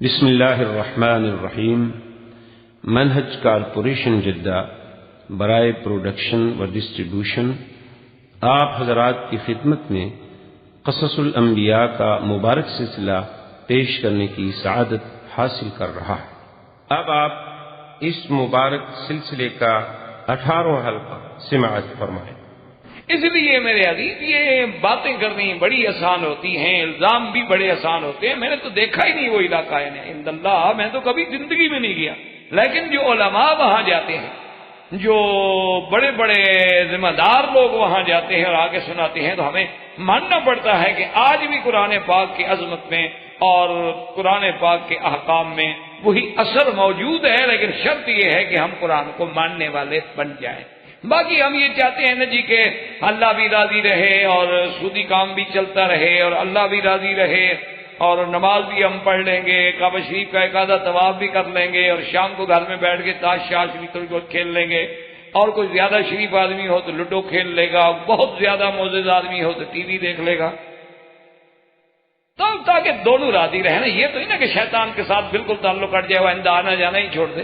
بسم اللہ الرحمن الرحیم۔ منہج کارپوریشن جدہ برائے پروڈکشن و ڈسٹریبیوشن آپ حضرات کی خدمت میں قصص الانبیاء کا مبارک سلسلہ پیش کرنے کی سعادت حاصل کر رہا ہے۔ اب آپ اس مبارک سلسلے کا 18واں حلقہ سماعت فرمائیں۔ اس لیے میرے عزیز یہ باتیں کرنی بڑی آسان ہوتی ہیں، الزام بھی بڑے آسان ہوتے ہیں۔ میں نے تو دیکھا ہی نہیں وہ علاقہ ہے عند اللہ، میں تو کبھی زندگی میں نہیں گیا، لیکن جو علماء وہاں جاتے ہیں، جو بڑے بڑے ذمہ دار لوگ وہاں جاتے ہیں اور آگے سناتے ہیں، تو ہمیں ماننا پڑتا ہے کہ آج بھی قرآن پاک کی عظمت میں اور قرآن پاک کے احکام میں وہی اثر موجود ہے، لیکن شرط یہ ہے کہ ہم قرآن کو ماننے والے بن جائیں۔ باقی ہم یہ چاہتے ہیں نا جی کہ اللہ بھی راضی رہے اور سودی کام بھی چلتا رہے اور اللہ بھی راضی رہے اور نماز بھی ہم پڑھ لیں گے، کعبہ شریف کا ایک آدھا طواف بھی کر لیں گے، اور شام کو گھر میں بیٹھ کے تاش شاش بھی تھوڑی بہت کھیل لیں گے، اور کوئی زیادہ شریف آدمی ہو تو لوڈو کھیل لے گا، بہت زیادہ معزز آدمی ہو تو ٹی وی دیکھ لے گا، تو تاکہ دونوں راضی رہیں نا۔ یہ تو نہیں نا کہ شیطان کے ساتھ بالکل تعلق کٹ جائے، وہ آئندہ آنا جانا ہی چھوڑ دے۔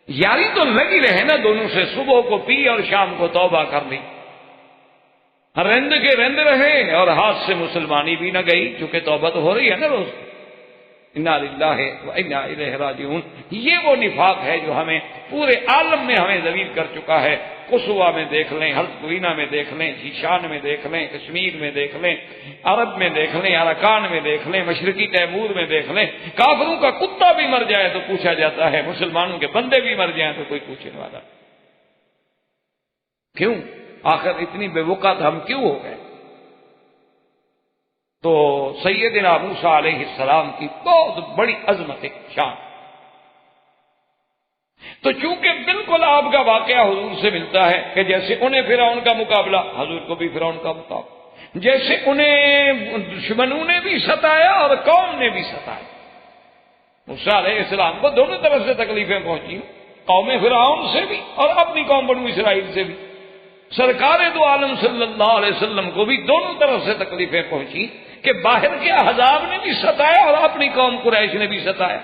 یاری تو لگی رہے نا دونوں سے، صبح کو پی اور شام کو توبہ کر لی، رند کے رند رہے اور ہاتھ سے مسلمانی بھی نہ گئی، چونکہ توبہ تو ہو رہی ہے نا روز۔ انا للہ و انا الیہ راجعون۔ یہ وہ نفاق ہے جو ہمیں پورے عالم میں ہمیں ذلیل کر چکا ہے۔ قصوہ میں دیکھ لیں، ہرزگوینہ میں دیکھ لیں، جیشان میں دیکھ لیں، کشمیر میں دیکھ لیں، عرب میں دیکھ لیں، اراکان میں دیکھ لیں، مشرقی تیمور میں دیکھ لیں۔ کافروں کا کتا بھی مر جائے تو پوچھا جاتا ہے، مسلمانوں کے بندے بھی مر جائیں تو کوئی پوچھنے والا۔ کیوں؟ آخر اتنی بے وقت ہم کیوں ہو گئے؟ تو سیدنا موسیٰ علیہ السلام کی بہت بڑی عظمت شان، تو چونکہ بالکل آپ کا واقعہ حضور سے ملتا ہے کہ جیسے انہیں فرعون کا مقابلہ، حضور کو بھی فرعون کا مقابلہ، جیسے انہیں دشمنوں نے بھی ستایا اور قوم نے بھی ستایا۔ موسیٰ علیہ السلام کو دونوں طرف سے تکلیفیں پہنچی، قوم فرعون سے بھی اور اپنی قوم بنو اسرائیل سے بھی۔ سرکار دو عالم صلی اللہ علیہ وسلم کو بھی دونوں طرف سے تکلیفیں پہنچی کہ باہر کے احزاب نے بھی ستایا اور اپنی قوم قریش نے بھی ستایا۔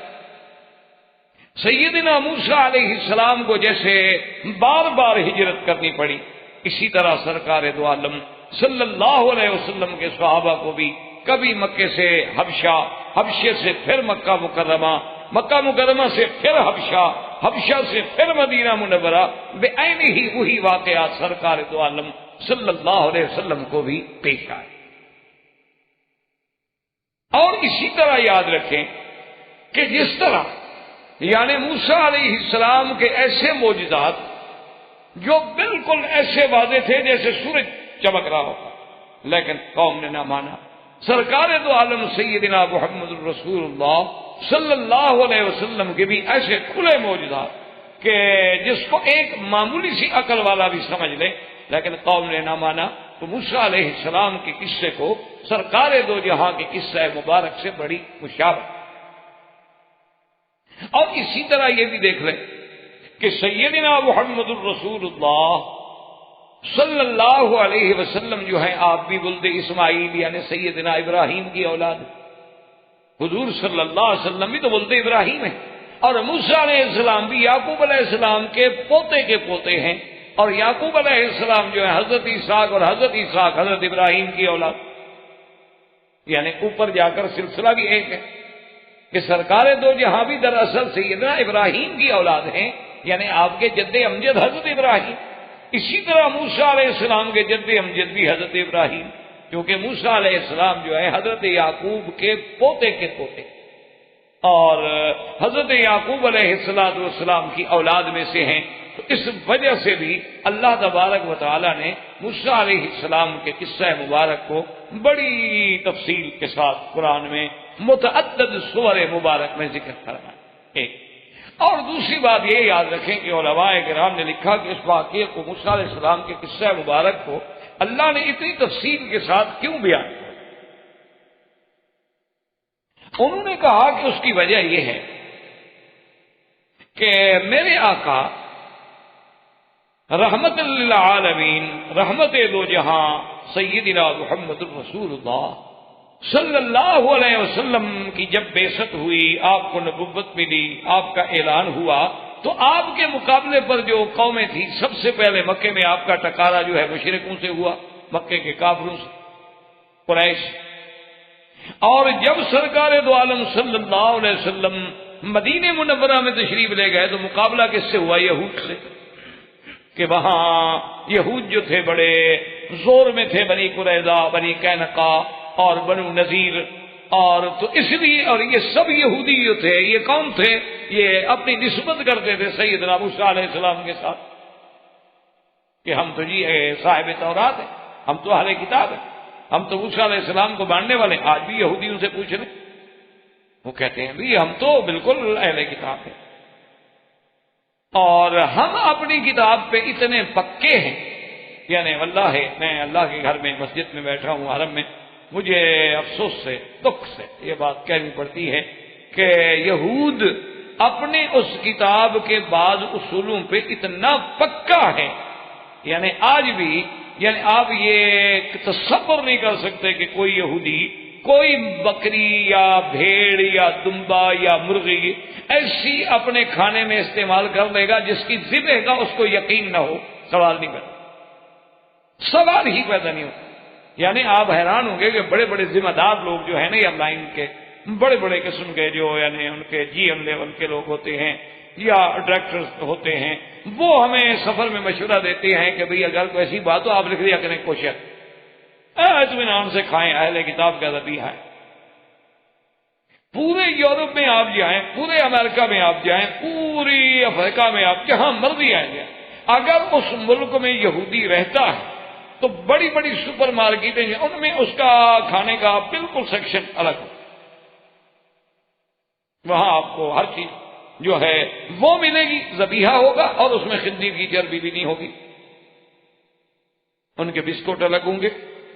سیدنا موسیٰ علیہ السلام کو جیسے بار بار ہجرت کرنی پڑی، اسی طرح سرکار دو عالم صلی اللہ علیہ وسلم کے صحابہ کو بھی کبھی مکے سے حبشہ، حبشے سے پھر مکہ مکرمہ، مکہ مکرمہ سے پھر حبشہ، حبشہ سے پھر مدینہ منورہ، بے عین ہی وہی واقعات سرکار دو عالم صلی اللہ علیہ وسلم کو بھی پیش آئے۔ اور اسی طرح یاد رکھیں کہ جس طرح یعنی موسیٰ علیہ السلام کے ایسے معجزات جو بالکل ایسے واضح تھے جیسے سورج چمک رہا ہوتا، لیکن قوم نے نہ مانا۔ سرکار دو عالم سیدنا محمد الرسول اللہ صلی اللہ علیہ وسلم کے بھی ایسے کھلے معجزات کہ جس کو ایک معمولی سی عقل والا بھی سمجھ لے، لیکن قوم نے نہ مانا۔ تو موسیٰ علیہ السلام کے قصے کو سرکار دو جہاں کے قصہ مبارک سے بڑی مشابہت۔ اور اسی طرح یہ بھی دیکھ لیں کہ سیدنا محمد الرسول اللہ صلی اللہ علیہ وسلم جو ہیں، آپ بھی ولد اسماعیل یعنی سیدنا ابراہیم کی اولاد، حضور صلی اللہ علیہ وسلم بھی تو ولد ابراہیم ہیں، اور موسیٰ علیہ السلام بھی یعقوب علیہ السلام کے پوتے کے پوتے ہیں، اور یعقوب علیہ السلام جو ہے حضرت اسحاق، اور حضرت اسحاق حضرت ابراہیم کی اولاد، یعنی اوپر جا کر سلسلہ بھی ایک ہے کہ سرکار دو جہاں بھی دراصل سیدنا ابراہیم کی اولاد ہیں، یعنی آپ کے جد امجد حضرت ابراہیم۔ اسی طرح موسیٰ علیہ السلام کے جد امجد بھی حضرت ابراہیم، کیونکہ موسیٰ علیہ السلام جو ہے حضرت یعقوب کے پوتے کے پوتے، اور حضرت یعقوب علیہ السلام کی اولاد میں سے ہیں۔ تو اس وجہ سے بھی اللہ تبارک و تعالی نے موسیٰ علیہ السلام کے قصہ مبارک کو بڑی تفصیل کے ساتھ قرآن میں متعدد سور مبارک میں ذکر کرنا ایک۔ اور دوسری بات یہ یاد رکھیں کہ علماء کرام نے لکھا کہ اس واقعے کو، موسیٰ علیہ السلام کے قصہ مبارک کو اللہ نے اتنی تفصیل کے ساتھ کیوں بیان کیا؟ انہوں نے کہا کہ اس کی وجہ یہ ہے کہ میرے آقا رحمت للعالمین، رحمت دو جہاں سیدنا محمد الرسول اللہ صلی اللہ علیہ وسلم کی جب بعثت ہوئی، آپ کو نبوت ملی، آپ کا اعلان ہوا، تو آپ کے مقابلے پر جو قومیں تھیں، سب سے پہلے مکے میں آپ کا ٹکارا جو ہے مشرکوں سے ہوا، مکے کے کافروں سے، قریش۔ اور جب سرکار دو عالم صلی اللہ علیہ وسلم مدینہ منورہ میں تشریف لے گئے تو مقابلہ کس سے ہوا؟ یہود سے، کہ وہاں یہود جو تھے بڑے زور میں تھے، بنی قریظہ، بنی قینقاع اور بنو نذیر، اور تو اس لیے، اور یہ سب یہودی جو تھے، یہ کون تھے؟ یہ اپنی نسبت کرتے تھے سیدنا موسیٰ علیہ السلام کے ساتھ کہ ہم تو جی صاحب تورات ہیں، ہم تو اہل کتاب ہیں، ہم تو موسیٰ علیہ السلام کو ماننے والے ہیں۔ آج بھی یہودیوں سے پوچھ لیں، وہ کہتے ہیں بھی ہم تو بالکل اہل کتاب ہیں، اور ہم اپنی کتاب پہ اتنے پکے ہیں، یعنی واللہ میں اللہ کے گھر میں مسجد میں بیٹھا ہوں، حرم میں، مجھے افسوس سے، دکھ سے یہ بات کہنی پڑتی ہے کہ یہود اپنے اس کتاب کے بعض اصولوں پہ اتنا پکا ہے، یعنی آج بھی، یعنی آپ یہ تصور نہیں کر سکتے کہ کوئی یہودی کوئی بکری یا بھیڑ یا دمبا یا مرغی ایسی اپنے کھانے میں استعمال کر لے گا جس کی ذبح کا اس کو یقین نہ ہو، سوال نہیں پیدا، سوال ہی پیدا نہیں ہوتا۔ یعنی آپ حیران ہوں گے کہ بڑے بڑے ذمہ دار لوگ جو ہیں نا، یا لائن کے بڑے بڑے قسم کے جو یعنی ان کے جی ایم لیول کے لوگ ہوتے ہیں یا ڈائریکٹرز ہوتے ہیں، وہ ہمیں سفر میں مشورہ دیتے ہیں کہ بھئی اگر کوئی ایسی بات ہو آپ لکھ لیا کریں کوشر، اطمینان سے کھائیں، اہل کتاب کا ذبیحہ ہے۔ پورے یورپ میں آپ جائیں، پورے امریکہ میں آپ جائیں، پوری افریقہ میں آپ جہاں مرضی آئیں گے، اگر اس ملک میں یہودی رہتا ہے تو بڑی بڑی سپر مارکیٹیں ہیں، ان میں اس کا کھانے کا بالکل سیکشن الگ ہے، وہاں آپ کو ہر چیز جو ہے وہ ملے گی، ذبیحہ ہوگا، اور اس میں خنزیر کی چربی بھی نہیں ہوگی۔ ان کے بسکٹ الگ ہوں گے،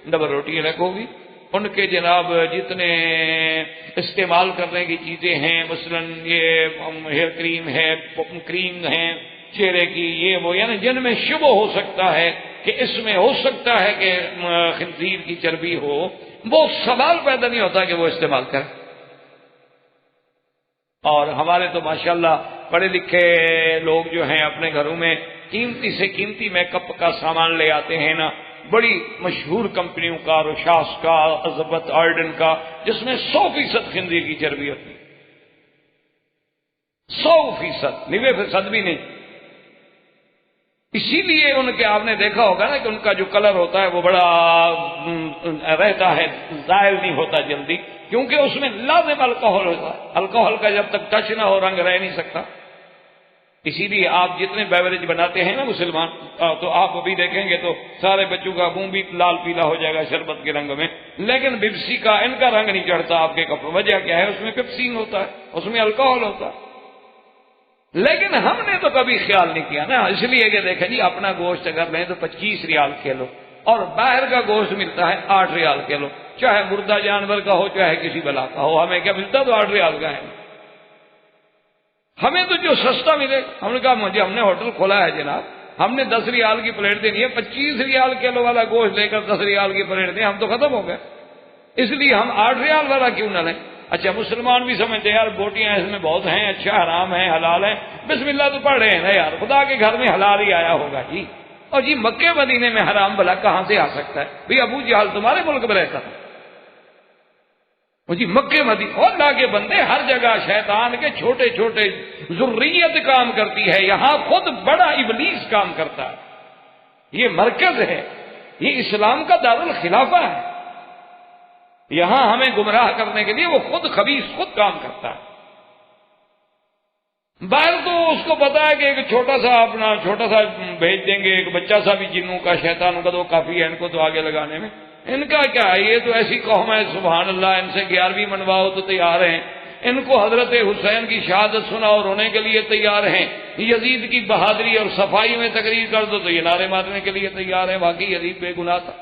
ڈبل روٹی الگ ہوگی، ان کے جناب جتنے استعمال کرنے کی چیزیں ہیں، مثلا یہ ہیئر کریم ہے، کریم ہے چہرے کی، یہ وہ، یعنی جن میں شبہ ہو سکتا ہے کہ اس میں ہو سکتا ہے کہ خنزیر کی چربی ہو، وہ سوال پیدا نہیں ہوتا کہ وہ استعمال کریں۔ اور ہمارے تو ماشاءاللہ پڑھے لکھے لوگ جو ہیں اپنے گھروں میں قیمتی سے قیمتی میک اپ کا سامان لے آتے ہیں نا، بڑی مشہور کمپنیوں کا، روشاس کا، الزبتھ آرڈن کا، جس میں 100% خنزیر کی چربی ہوتی ہے، 100%، 90% بھی نہیں۔ اسی لیے ان کے آپ نے دیکھا ہوگا نا کہ ان کا جو کلر ہوتا ہے وہ بڑا رہتا ہے، ظاہر نہیں ہوتا جلدی، کیونکہ اس میں لازم الکحل ہوتا ہے، الکحل کا جب تک ٹچ نہ ہو رنگ رہ نہیں سکتا۔ اسی لیے آپ جتنے بیوریج بناتے ہیں نا مسلمان، تو آپ ابھی دیکھیں گے تو سارے بچوں کا منہ بھی لال پیلا ہو جائے گا شربت کے رنگ میں، لیکن پیپسی کا ان کا رنگ نہیں چڑھتا آپ کے کپڑوں۔ وجہ کیا ہے؟ اس میں پیپسین ہوتا ہے، اس میں الکحل ہوتا ہے۔ لیکن ہم نے تو کبھی خیال نہیں کیا نا، اس لیے کہ دیکھیں جی اپنا گوشت اگر لیں تو 25 ریال کلو، اور باہر کا گوشت ملتا ہے 8 ریال کلو، چاہے مردہ جانور کا ہو چاہے کسی بلا کا ہو، ہمیں کیا ملتا تو 8 ریال کا ہے۔ ہمیں تو جو سستا ملے، ہم نے کہا مجھے، ہم نے ہوٹل کھولا ہے جناب، ہم نے 10 ریال کی پلیٹ دینی ہے، 25 ریال کلو والا گوشت لے کر 10 ریال کی پلیٹ دیں، ہم تو ختم ہو گئے، اس لیے ہم 8 ریال والا کیوں نہ لیں۔ اچھا مسلمان بھی سمجھتے ہیں یار بوٹیاں اس میں بہت ہیں، اچھا حرام ہیں حلال ہیں، بسم اللہ تو پڑھ رہے ہیں نا یار، خدا کے گھر میں حلال ہی آیا ہوگا جی، اور جی مکے مدینے میں حرام بھلا کہاں سے آ سکتا ہے؟ بھئی ابو جہل تمہارے ملک میں رہتا تھا، جی مکے مدینے، اور اللہ کے بندے ہر جگہ شیطان کے چھوٹے چھوٹے ذریت کام کرتی ہے، یہاں خود بڑا ابلیس کام کرتا ہے، یہ مرکز ہے، یہ اسلام کا دارالخلافہ ہے، یہاں ہمیں گمراہ کرنے کے لیے وہ خود خبیث خود کام کرتا ہے۔ باہر تو اس کو پتا ہے کہ ایک چھوٹا سا بھیج دیں گے، ایک بچہ سا بھی جنوں کا شیطانوں کا تو کافی ہے ان کو تو آگے لگانے میں، ان کا کیا ہے، یہ تو ایسی قوم ہے سبحان اللہ، ان سے 11ویں منواؤ تو تیار ہیں، ان کو حضرت حسین کی شہادت سناؤ رونے کے لیے تیار ہیں، یزید کی بہادری اور صفائی میں تقریر کر دو تو یہ نعرے مارنے کے لیے تیار ہیں، باقی یزید بے گناہ تھا۔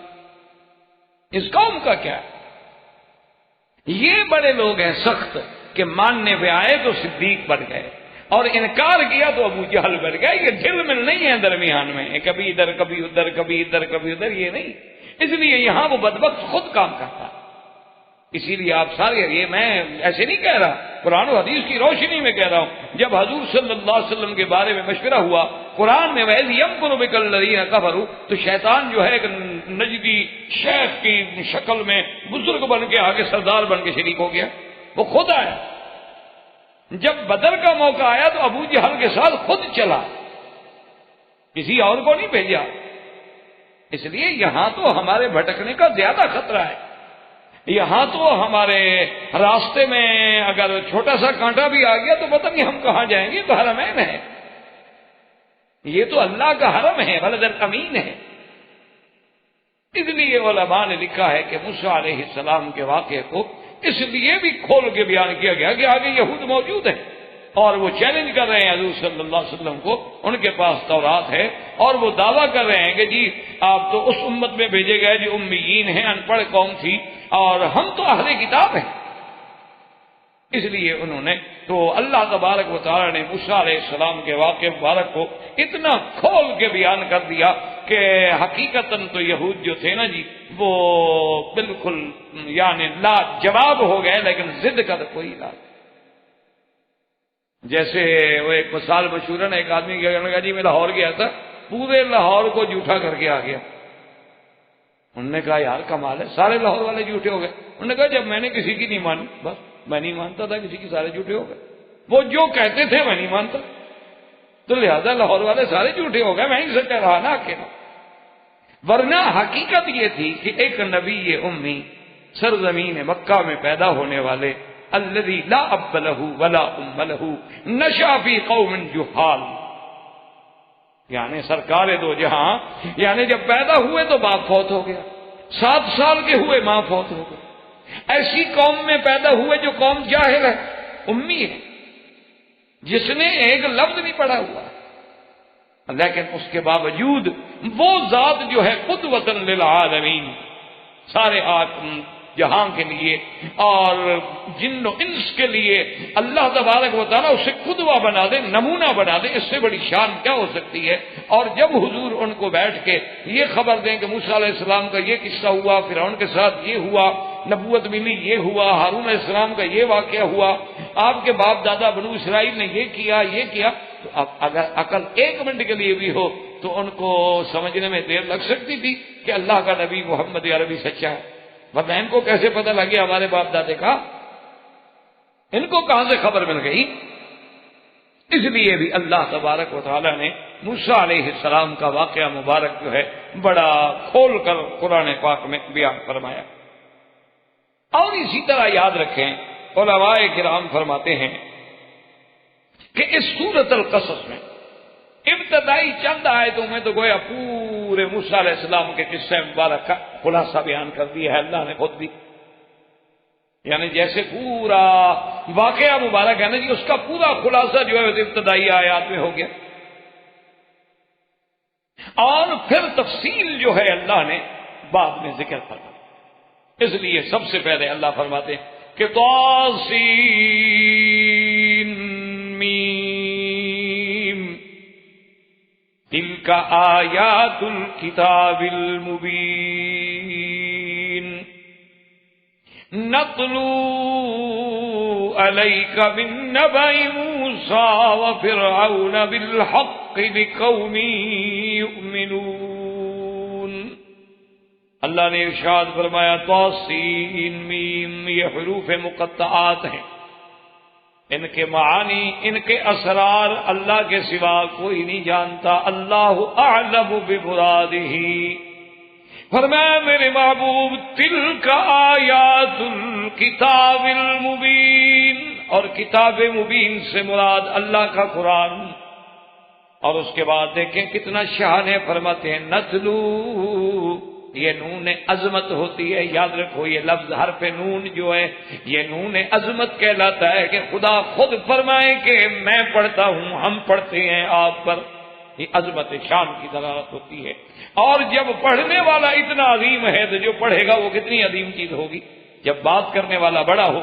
اس قوم کا کیا ہے؟ یہ بڑے لوگ ہیں سخت کہ ماننے پہ آئے تو صدیق بن گئے اور انکار کیا تو ابو جہل بن گئے۔ یہ جھل مل نہیں ہے درمیان میں، کبھی ادھر کبھی ادھر، کبھی ادھر کبھی ادھر، یہ نہیں، اس لیے یہاں وہ بدبخت خود کام کرتا ہے، اسی لیے آپ سارے، یہ میں ایسے نہیں کہہ رہا، قرآن و حدیث کی روشنی میں کہہ رہا ہوں، جب حضور صلی اللہ علیہ وسلم کے بارے میں مشورہ ہوا قرآن میں وَإِذْ يَمْكُرُ بِكَ الَّذِينَ كَفَرُوا، تو شیطان جو ہے ایک نجدی شیخ کی شکل میں بزرگ بن کے آگے سردار بن کے شریک ہو گیا، وہ خود آیا۔ جب بدر کا موقع آیا تو ابو جہل کے ساتھ خود چلا، کسی اور کو نہیں بھیجا۔ اس لیے یہاں تو ہمارے بھٹکنے کا زیادہ خطرہ ہے، یہاں تو ہمارے راستے میں اگر چھوٹا سا کانٹا بھی آ گیا تو پتہ نہیں ہم کہاں جائیں گے، تو حرمین ہے، یہ تو اللہ کا حرم ہے، بلد امین ہے۔ اس لیے علماء نے لکھا ہے کہ موسیٰ علیہ السلام کے واقعے کو اس لیے بھی کھول کے بیان کیا گیا کہ آگے یہود موجود ہیں اور وہ چیلنج کر رہے ہیں حضور صلی اللہ علیہ وسلم کو، ان کے پاس تورات ہے اور وہ دعویٰ کر رہے ہیں کہ جی آپ تو اس امت میں بھیجے گئے جو امیین ہیں، ان پڑھ قوم تھی، اور ہم تو اہل کتاب ہیں۔ اس لیے انہوں نے تو اللہ تبارک و تعالی نے موسیٰ علیہ السلام کے واقعے مبارک کو اتنا کھول کے بیان کر دیا کہ حقیقتاً تو یہود جو تھے نا جی وہ بالکل یعنی لا جواب ہو گئے، لیکن ضد کا تو کوئی علاج۔ جیسے وہ ایک مثال مشہور ہے، ایک آدمی کہا جی میں لاہور گیا تھا، پورے لاہور کو جھوٹا کر کے آ گیا۔ انہوں نے کہا یار کمال ہے، سارے لاہور والے جھوٹے ہو گئے۔ انہوں نے کہا جب میں نے کسی کی نہیں مانی، بس میں نہیں مانتا تھا کسی کی، سارے جھوٹے ہو گئے، وہ جو کہتے تھے میں نہیں مانتا، تو لہذا لاہور والے سارے جھوٹے ہو گئے، میں ہی سچا رہا نا اکیلا۔ ورنہ حقیقت یہ تھی کہ ایک نبی امی سرزمین مکہ میں پیدا ہونے والے، الذی لا اب لہ ولا ام لہ نشأ فی قوم جہال، یعنی سرکار دو جہاں، یعنی جب پیدا ہوئے تو باپ فوت ہو گیا، 7 سال کے ہوئے ماں فوت ہو گئی، ایسی قوم میں پیدا ہوئے جو قوم جاہل ہے، امی ہے، جس نے ایک لفظ نہیں پڑھا ہوا، لیکن اس کے باوجود وہ ذات جو ہے قدوۃ للعالمین، سارے جہاں کے لیے اور جن و انس کے لیے اللہ تبارک و تعالیٰ اسے قدوہ بنا دے، نمونہ بنا دے، اس سے بڑی شان کیا ہو سکتی ہے۔ اور جب حضور ان کو بیٹھ کے یہ خبر دیں کہ موسیٰ علیہ السلام کا یہ قصہ ہوا، فرعون کے ساتھ یہ ہوا، نبوت ملی یہ ہوا، ہارون علیہ السلام کا یہ واقعہ ہوا، آپ کے باپ دادا بنو اسرائیل نے یہ کیا، تو اب اگر عقل 1 منٹ کے لیے بھی ہو تو ان کو سمجھنے میں دیر لگ سکتی تھی کہ اللہ کا نبی محمد عربی سچا ہے، ورنہ ان کو کیسے پتہ لگے ہمارے باپ دادے کا، ان کو کہاں سے خبر مل گئی؟ اس لیے بھی اللہ تبارک و تعالیٰ نے موسیٰ علیہ السلام کا واقعہ مبارک جو ہے بڑا کھول کر قرآن پاک میں بیان فرمایا۔ اور اسی طرح یاد رکھیں، علماء کرام فرماتے ہیں کہ اس سورۃ القصص میں ابتدائی چند آیتوں میں تو گویا پورے موسیٰ علیہ السلام کے قصہ مبارک کا خلاصہ بیان کر دیا ہے اللہ نے خود بھی، یعنی جیسے پورا واقعہ مبارک ہے نا جی، اس کا پورا خلاصہ جو ہے ابتدائی آیات میں ہو گیا، اور پھر تفصیل جو ہے اللہ نے بعد میں ذکر کرا۔ اس لیے سب سے پہلے اللہ فرماتے ہیں کہ طاسین میم تلک آیات الکتاب المبین نتلو علیک من نبأ موسیٰ وفرعون بالحق لقوم یؤمنون۔ اللہ نے ارشاد فرمایا طاسین میم، یہ حروف مقطعات ہیں، ان کے معانی، ان کے اسرار اللہ کے سوا کوئی نہیں جانتا، اللہ اعلم بمرادہ۔ فرمایا میرے محبوب تلک آیات الکتاب المبین، اور کتاب مبین سے مراد اللہ کا قرآن۔ اور اس کے بعد دیکھیں کتنا شان ہے، فرماتے ہیں نتلو، یہ نون عظمت ہوتی ہے، یاد رکھو یہ لفظ حرف نون جو ہے یہ نون عظمت کہلاتا ہے کہ خدا خود فرمائے کہ میں پڑھتا ہوں، ہم پڑھتے ہیں آپ پر، یہ عظمت شان کی دلالت ہوتی ہے۔ اور جب پڑھنے والا اتنا عظیم ہے تو جو پڑھے گا وہ کتنی عظیم چیز ہوگی۔ جب بات کرنے والا بڑا ہو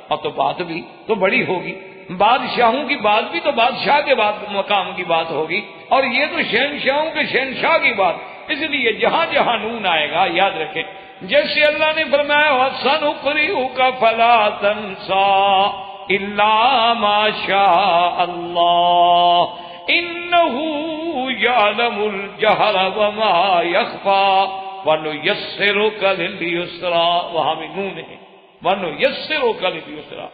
اور تو بات بھی تو بڑی ہوگی، بادشاہوں کی بات بھی تو بادشاہ کے بعد مقام کی بات ہوگی، اور یہ تو شہنشاہوں کے شہنشاہ کی بات۔ اس لیے جہاں جہاں نون آئے گا یاد رکھیں جیسے اللہ نے فرمایا وَسَنُقْرِئُكَ فَلَا تَنْسَى إِلَّا مَا شَاءَ اللَّهُ إِنَّهُ يَعْلَمُ الْجَهْرَ وَمَا يَخْفَى وَنُيَسِّرُكَ لِلْيُسْرَى، وہاں بھی نون ہے، وَنُيَسِّرُكَ لِلْيُسْرَى،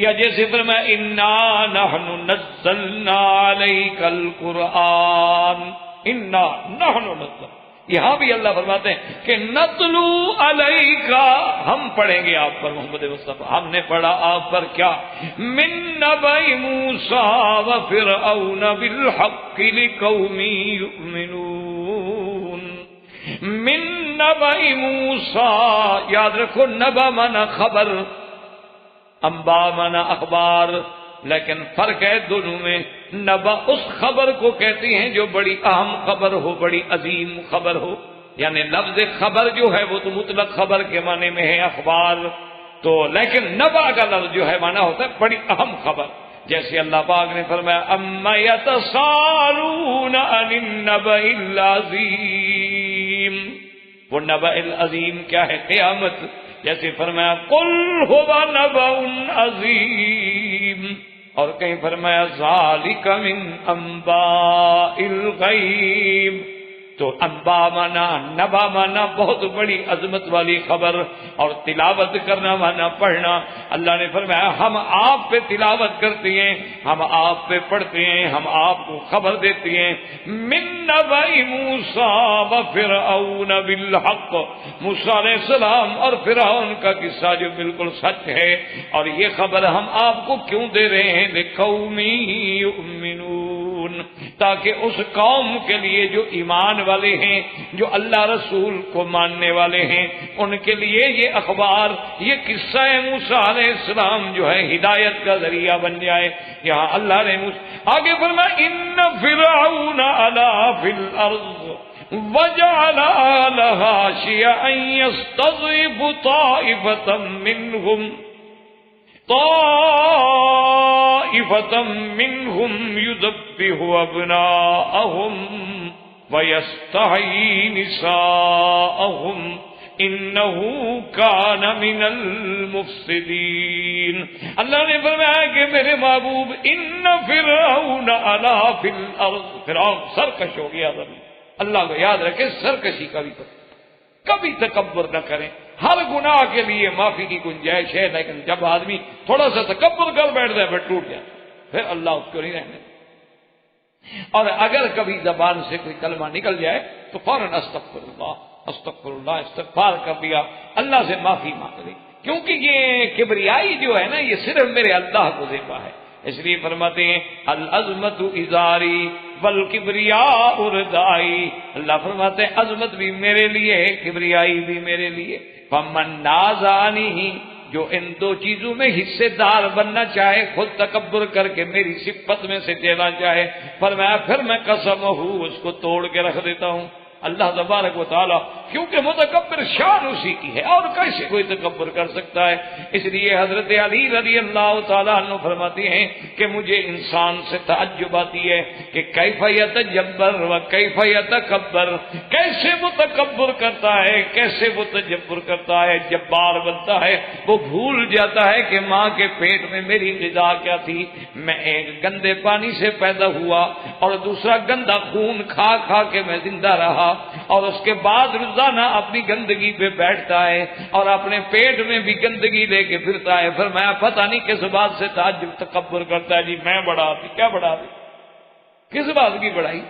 یا جیسے فرمایا اِنَّا نَحْنُ نَزَّلْنَا عَلَيْكَ الْقُرْآنَ، اِنَّا نَحْنُ نَزَّلْنَا، یہاں بھی اللہ فرماتے ہیں کہ نتلو علیک، ہم پڑھیں گے آپ پر محمد مصطفیٰ، ہم نے پڑھا آپ پر کیا، من نبأ موسیٰ وفرعون بالحق لقوم یؤمنون، من نبأ موسیٰ، یاد رکھو نبأ مانا خبر، انباء مانا اخبار، لیکن فرق ہے دونوں میں، نبا اس خبر کو کہتی ہیں جو بڑی اہم خبر ہو، بڑی عظیم خبر ہو، یعنی لفظ خبر جو ہے وہ تو مطلق خبر کے معنی میں ہے اخبار، تو لیکن نبا کا لفظ جو ہے معنی ہوتا ہے بڑی اہم خبر، جیسے اللہ پاک نے فرمایا اما یتسالون عن النبأ العظیم، وہ نبأ العظیم کیا ہے؟ قیامت، جیسے فرمایا قل هو نبأ عظیم، اور کہیں فرمایا ذالک من انباء الغیب، تو انباء مانا، نبا مانا بہت بڑی عظمت والی خبر، اور تلاوت کرنا مانا پڑھنا، اللہ نے فرمایا ہم آپ پہ تلاوت کرتے ہیں، ہم آپ پہ پڑھتے ہیں، ہم آپ کو خبر دیتے ہیں، من نبأ موسیٰ وفرعون بالحق، موسیٰ علیہ السلام اور فرعون کا قصہ جو بالکل سچ ہے، اور یہ خبر ہم آپ کو کیوں دے رہے ہیں؟ لقوم یؤمنون، تاکہ اس قوم کے لیے جو ایمان والے ہیں، جو اللہ رسول کو ماننے والے ہیں، ان کے لیے یہ اخبار، یہ قصہ موسیٰ علیہ السلام جو ہے ہدایت کا ذریعہ بن جائے۔ یہاں اللہ نے آگے فرمایا ان فرعون علا فی الارض وجعل اہلہا شیعا یستضعف طائفۃ منہم یذبح ابناءہم وَيَسْتَحْيِي نِسَاءَهُمْ إِنَّهُ كَانَ مِنَ الْمُفْسِدِينَ، اللہ نے فرمایا کہ میرے محبوب ان فرعون علا فی الارض، فرعون سرکش ہو گیا زمین، اللہ کو یاد رکھے سرکشی کبھی تکبر نہ کریں، ہر گناہ کے لیے معافی کی گنجائش ہے، لیکن جب آدمی تھوڑا سا تکبر کر بیٹھ جائے پھر ٹوٹ جائے، پھر اللہ اس کو نہیں رہنے۔ اور اگر کبھی زبان سے کوئی کلمہ نکل جائے تو فوراً استغفر اللہ استغفار کر دیا، اللہ سے معافی مانگ لی، کیونکہ یہ کبریائی جو ہے نا یہ صرف میرے اللہ کو زیبا ہے، اس لیے فرماتے ہیں العظمت ازاری والکبریاء ردائی، اللہ فرماتے ہیں عظمت بھی میرے لیے ہے، کبریائی بھی میرے لیے، فمن نازعنی، جو ان دو چیزوں میں حصے دار بننا چاہے، خود تکبر کر کے میری صفت میں سے دینا چاہے، فرمایا پھر میں قسم ہوں اس کو توڑ کے رکھ دیتا ہوں۔ اللہ تبارک و تعالیٰ کیونکہ متکبر شان اسی کی ہے، اور کیسے کوئی تکبر کر سکتا ہے؟ اس لیے حضرت علی رضی اللہ تعالیٰ عنہ فرماتے ہیں کہ مجھے انسان سے تعجب آتی ہے کہ کیف یتجبر و کیف یتکبر، کیسے وہ تکبر کرتا ہے، کیسے وہ تجبر کرتا ہے، جبار بنتا ہے، وہ بھول جاتا ہے کہ ماں کے پیٹ میں میری غذا کیا تھی، میں ایک گندے پانی سے پیدا ہوا اور دوسرا گندا خون کھا کھا کے میں زندہ رہا، اور اس کے بعد روزانہ اپنی گندگی پہ بیٹھتا ہے اور اپنے پیٹ میں بھی گندگی لے کے پھرتا ہے، پھر میں پتہ نہیں کس بات سے تعجب تکبر کرتا ہے، جی میں بڑا تھی، کیا بڑا تھی؟ کس بات کی بڑائی؟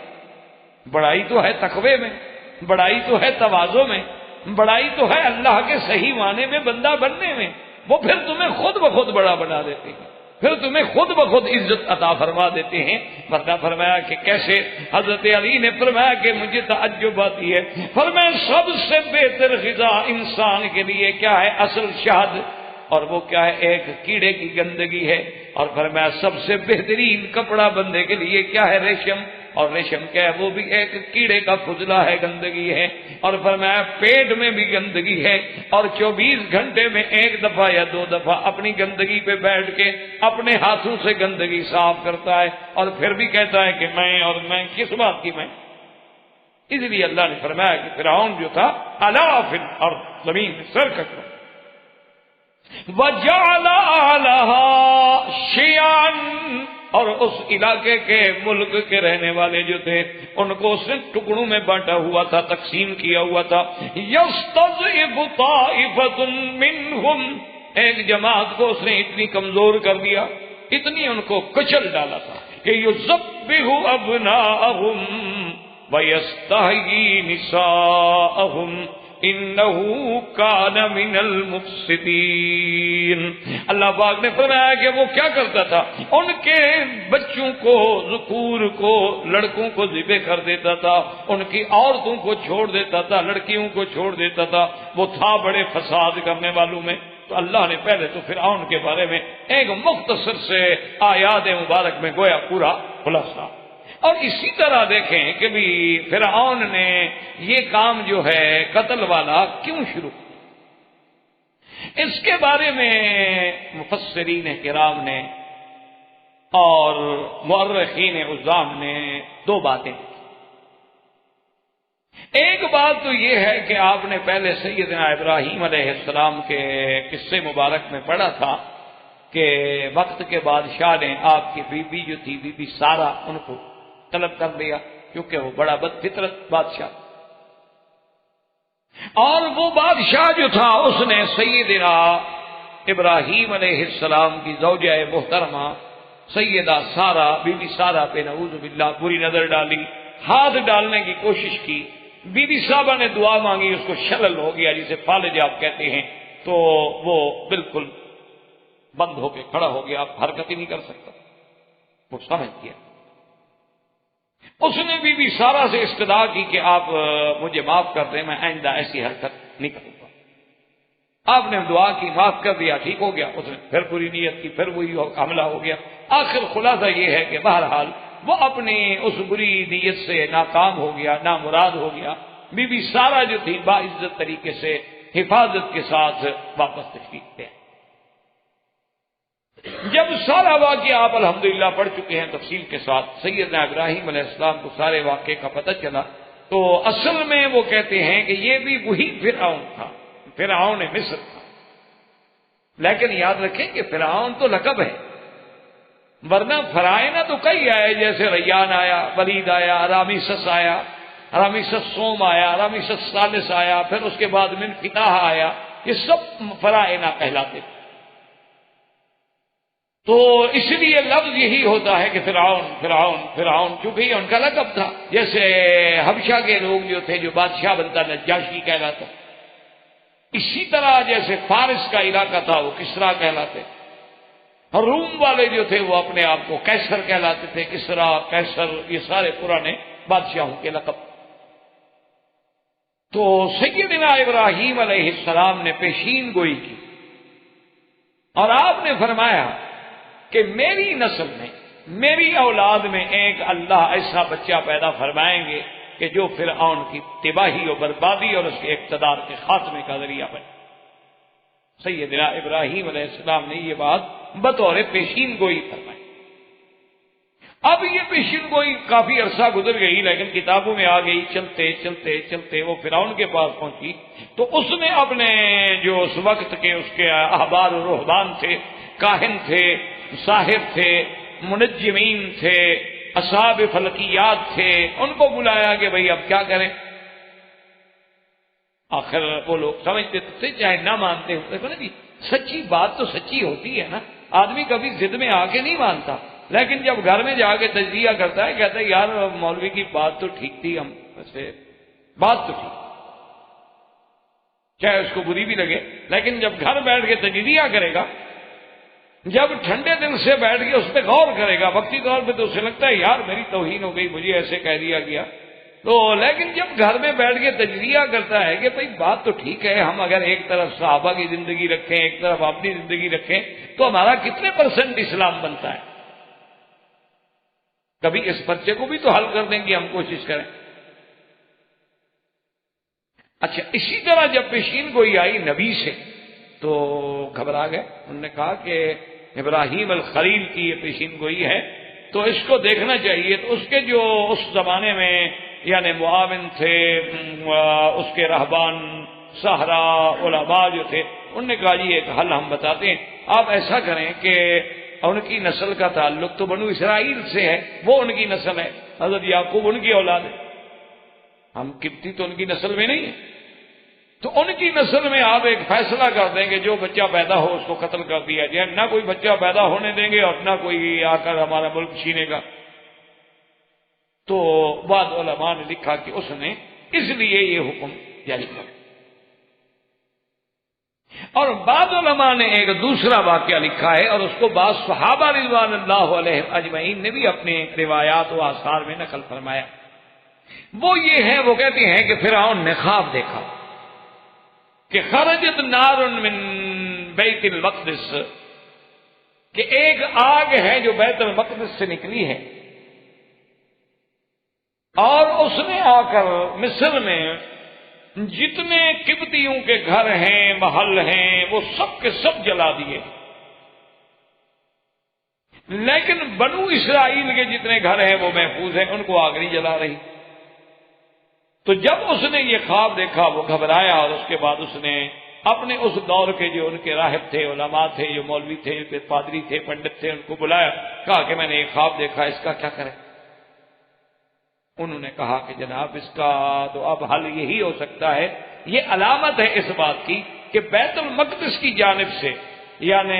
بڑائی تو ہے تقوی میں، بڑائی تو ہے تواضع میں، بڑائی تو ہے اللہ کے صحیح معنی میں بندہ بننے میں، وہ پھر تمہیں خود بخود بڑا بنا دیتے ہیں، پھر تمہیں خود بخود عزت عطا فرما دیتے ہیں۔ ورنہ فرمایا کہ کیسے، حضرت علی نے فرمایا کہ مجھے تعجب آتی ہے، فرمایا سب سے بہتر غذا انسان کے لیے کیا ہے؟ اصل شہد، اور وہ کیا ہے؟ ایک کیڑے کی گندگی ہے، اور فرمایا سب سے بہترین کپڑا بندے کے لیے کیا ہے؟ ریشم، اور ریشم کیا ہے؟ وہ بھی ایک کیڑے کا فضلہ ہے، گندگی ہے، اور فرمایا پیٹ میں بھی گندگی ہے، اور 24 گھنٹے میں ایک دفعہ یا 2 دفعہ اپنی گندگی پہ بیٹھ کے اپنے ہاتھوں سے گندگی صاف کرتا ہے، اور پھر بھی کہتا ہے کہ میں، اور میں کس بات کی میں؟ اس لیے اللہ نے فرمایا کہ فرعون جو تھا الا فی الارض، زمین میں سر کٹو، وجعل اہلہا شیعا، اور اس علاقے کے ملک کے رہنے والے جو تھے ان کو اس نے ٹکڑوں میں بانٹا ہوا تھا، تقسیم کیا ہوا تھا. یستضعف طائفۃ منہم، ایک جماعت کو اس نے اتنی کمزور کر دیا، اتنی ان کو کچل ڈالا تھا کہ یذبح ابناءہم ویستحیی نساءہم انہو کان من المفسدین. اللہ پاک نے فرمایا کہ وہ کیا کرتا تھا، ان کے بچوں کو، ذکور کو، لڑکوں کو ذبح کر دیتا تھا، ان کی عورتوں کو چھوڑ دیتا تھا، لڑکیوں کو چھوڑ دیتا تھا. وہ تھا بڑے فساد کرنے والوں میں. تو اللہ نے پہلے تو فرعون کے بارے میں ایک مختصر سے آیات مبارک میں گویا پورا خلاصہ، اور اسی طرح دیکھیں کہ بھی فرعون نے یہ کام جو ہے قتل والا کیوں شروع کیا، اس کے بارے میں مفسرین کرام نے اور مؤرخین عظام نے دو باتیں. ایک بات تو یہ ہے کہ آپ نے پہلے سیدنا ابراہیم علیہ السلام کے قصے مبارک میں پڑھا تھا کہ وقت کے بادشاہ نے آپ کی بیوی جو تھی بی بی سارہ ان کو طلب کر لیا، کیونکہ وہ بڑا بد فطرت بادشاہ، اور وہ بادشاہ جو تھا اس نے سیدنا ابراہیم علیہ السلام کی زوجہ محترمہ سیدہ سارہ، بی بی سارہ پہ نعوذ باللہ بری نظر ڈالی، ہاتھ ڈالنے کی کوشش کی. بی بی صاحبہ نے دعا مانگی، اس کو شلل ہو گیا جسے فالج آپ کہتے ہیں، تو وہ بالکل بند ہو کے کھڑا ہو گیا، آپ حرکت ہی نہیں کر سکتا. وہ سمجھ گیا. اس نے بی بی سارہ سے استدعا کی کہ آپ مجھے معاف کر دیں، میں آئندہ ایسی حرکت نہیں کروں گا. آپ نے دعا کی، معاف کر دیا، ٹھیک ہو گیا. اس نے پھر پوری نیت کی، پھر وہی حملہ ہو گیا. آخر خلاصہ یہ ہے کہ بہرحال وہ اپنی اس بری نیت سے ناکام ہو گیا، نامراد ہو گیا. بی بی سارہ جو تھی باعزت طریقے سے حفاظت کے ساتھ واپس تشریف لے. جب سارا واقعہ آپ الحمدللہ پڑھ چکے ہیں تفصیل کے ساتھ، سیدنا ابراہیم علیہ السلام کو سارے واقعے کا پتہ چلا، تو اصل میں وہ کہتے ہیں کہ یہ بھی وہی فرعون تھا، فرعون مصر تھا. لیکن یاد رکھیں کہ فرعون تو لقب ہے، ورنہ فرائنہ تو کئی آئے، جیسے ریان آیا، ولید آیا، رامسس آیا، رامسس سوم آیا، رامسس ثالث آیا، پھر اس کے بعد منفتاح آیا. یہ سب فرائنہ کہلاتے تھے. تو اس لیے لفظ یہی ہوتا ہے کہ فرعون فرعون فرعون، چونکہ یہ ان کا لقب تھا. جیسے حبشہ کے لوگ جو تھے، جو بادشاہ بنتا نجاشی کہلاتا. اسی طرح جیسے فارس کا علاقہ تھا وہ کسرا کہلاتے، اور روم والے جو تھے وہ اپنے آپ کو کیسر کہلاتے تھے. کسرا، کیسر، یہ سارے پرانے بادشاہوں کے لقب. تو سیدنا ابراہیم علیہ السلام نے پیشین گوئی کی، اور آپ نے فرمایا کہ میری نسل میں، میری اولاد میں ایک اللہ ایسا بچہ پیدا فرمائیں گے کہ جو فرعون کی تباہی و بربادی اور اس کے اقتدار کے خاتمے کا ذریعہ بنے. سیدنا ابراہیم علیہ السلام نے یہ بات بطور پیشین گوئی فرمائی. اب یہ پیشین گوئی کافی عرصہ گزر گئی، لیکن کتابوں میں آ گئی. چلتے چلتے چلتے وہ فرعون کے پاس پہنچی، تو اس نے اپنے جو اس وقت کے اس کے احبار و رہبان تھے، کاہن تھے، ساحر تھے، منجمین تھے، اصحاب فلکیات تھے، ان کو بلایا کہ بھئی اب کیا کریں. آخر وہ لوگ سمجھتے تھے چاہے نہ مانتے ہوتے تھے نا جی، سچی بات تو سچی ہوتی ہے نا. آدمی کبھی ضد میں آ کے نہیں مانتا، لیکن جب گھر میں جا کے تجزیہ کرتا ہے کہتا ہے یار مولوی کی بات تو ٹھیک تھی، ہم ویسے بات تو ٹھیک، چاہے اس کو بری بھی لگے. لیکن جب گھر بیٹھ کے تجزیہ کرے گا، جب ٹھنڈے دل سے بیٹھ کے اس پہ غور کرے گا، وقتی طور پہ تو اسے لگتا ہے یار میری توہین ہو گئی، مجھے ایسے کہہ دیا گیا. تو لیکن جب گھر میں بیٹھ کے تجزیہ کرتا ہے کہ بھئی بات تو ٹھیک ہے، ہم اگر ایک طرف صحابہ کی زندگی رکھیں، ایک طرف اپنی زندگی رکھیں، تو ہمارا کتنے % اسلام بنتا ہے. کبھی اس پرچے کو بھی تو حل کر دیں گے، ہم کوشش کریں. اچھا، اسی طرح جب پیشین گوئی آئی نبی سے تو گھبرا گئے. انہوں نے کہا کہ ابراہیم الخلیل کی یہ پیشین گوئی ہے تو اس کو دیکھنا چاہیے. تو اس کے جو اس زمانے میں یعنی معاون تھے اس کے رہبان سہرا علماء جو تھے، انہوں نے کہا جی ایک حل ہم بتاتے ہیں، آپ ایسا کریں کہ ان کی نسل کا تعلق تو بنو اسرائیل سے ہے، وہ ان کی نسل ہے، حضرت یعقوب ان کی اولاد ہے، ہم قبطی تو ان کی نسل میں نہیں ہے، تو ان کی نسل میں آپ ایک فیصلہ کر دیں کہ جو بچہ پیدا ہو اس کو قتل کر دیا جائے، نہ کوئی بچہ پیدا ہونے دیں گے اور نہ کوئی آ کر ہمارا ملک چھینے گا۔ تو بعض علماء نے لکھا کہ اس نے اس لیے یہ حکم جاری کیا، اور بعض علماء نے ایک دوسرا واقعہ لکھا ہے اور اس کو بعض صحابہ رضوان اللہ علیہم اجمعین نے بھی اپنے روایات و آثار میں نقل فرمایا۔ وہ یہ ہے، وہ کہتے ہیں کہ فرعون نے خواب دیکھا کہ خرجت نار من بیت المقدس، کہ ایک آگ ہے جو بیت المقدس سے نکلی ہے، اور اس نے آ کر مصر میں جتنے قبطیوں کے گھر ہیں محل ہیں وہ سب کے سب جلا دیے، لیکن بنو اسرائیل کے جتنے گھر ہیں وہ محفوظ ہیں، ان کو آگ نہیں جلا رہی۔ تو جب اس نے یہ خواب دیکھا وہ گھبرایا، اور اس کے بعد اس نے اپنے اس دور کے جو ان کے راہب تھے، علماء تھے، جو مولوی تھے، پادری تھے، پنڈت تھے، ان کو بلایا، کہا کہ میں نے یہ خواب دیکھا، اس کا کیا کریں؟ انہوں نے کہا کہ جناب اس کا تو اب حل یہی ہو سکتا ہے، یہ علامت ہے اس بات کی کہ بیت المقدس کی جانب سے، یعنی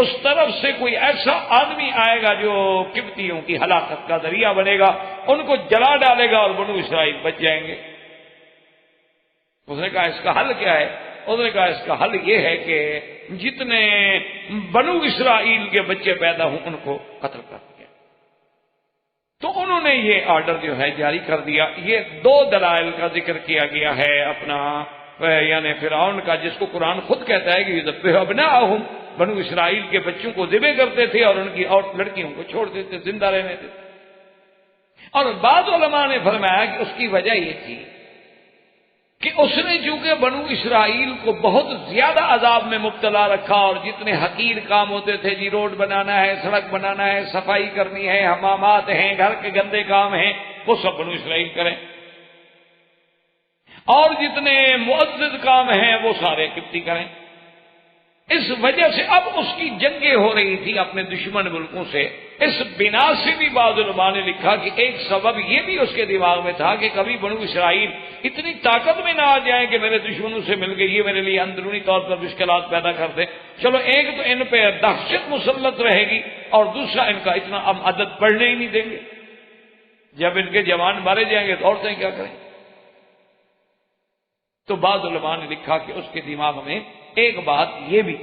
اس طرف سے کوئی ایسا آدمی آئے گا جو قبطیوں کی ہلاکت کا ذریعہ بنے گا، ان کو جلا ڈالے گا اور بنو اسرائیل بچ جائیں گے۔ اس نے کہا اس کا حل کیا ہے؟ اس نے کہا اس کا حل یہ ہے کہ جتنے بنو اسرائیل کے بچے پیدا ہوں ان کو قتل کر دیا۔ تو انہوں نے یہ آرڈر جو ہے جاری کر دیا۔ یہ دو دلائل کا ذکر کیا گیا ہے اپنا، یعنی فرعون کا، جس کو قرآن خود کہتا ہے کہ یذبح ابناءہم، بنو اسرائیل کے بچوں کو ذبح کرتے تھے اور ان کی اور لڑکیوں کو چھوڑ دیتے، زندہ رہنے دیتے۔ اور بعض علماء نے فرمایا کہ اس کی وجہ یہ تھی کہ اس نے چونکہ بنو اسرائیل کو بہت زیادہ عذاب میں مبتلا رکھا، اور جتنے حقیر کام ہوتے تھے، جی روڈ بنانا ہے، سڑک بنانا ہے، صفائی کرنی ہے، حمامات ہیں، گھر کے گندے کام ہیں، وہ سب بنو اسرائیل کریں، اور جتنے معزز کام ہیں وہ سارے قبطی کریں۔ اس وجہ سے اب اس کی جنگیں ہو رہی تھی اپنے دشمن ملکوں سے۔ اس بنا سے بھی بعض علماء نے لکھا کہ ایک سبب یہ بھی اس کے دماغ میں تھا کہ کبھی بنو اسرائیل اتنی طاقت میں نہ آ جائیں کہ میرے دشمنوں سے مل گئی، یہ میرے لیے اندرونی طور پر مشکلات پیدا کر دے۔ چلو ایک تو ان پہ دہشت مسلط رہے گی، اور دوسرا ان کا اتنا اب عدد بڑھنے ہی نہیں دیں گے۔ جب ان کے جوان مارے جائیں گے تو عورتیں کیا کریں؟ تو بعض علماء نے لکھا کہ اس کے دماغ میں ایک بات یہ بھی،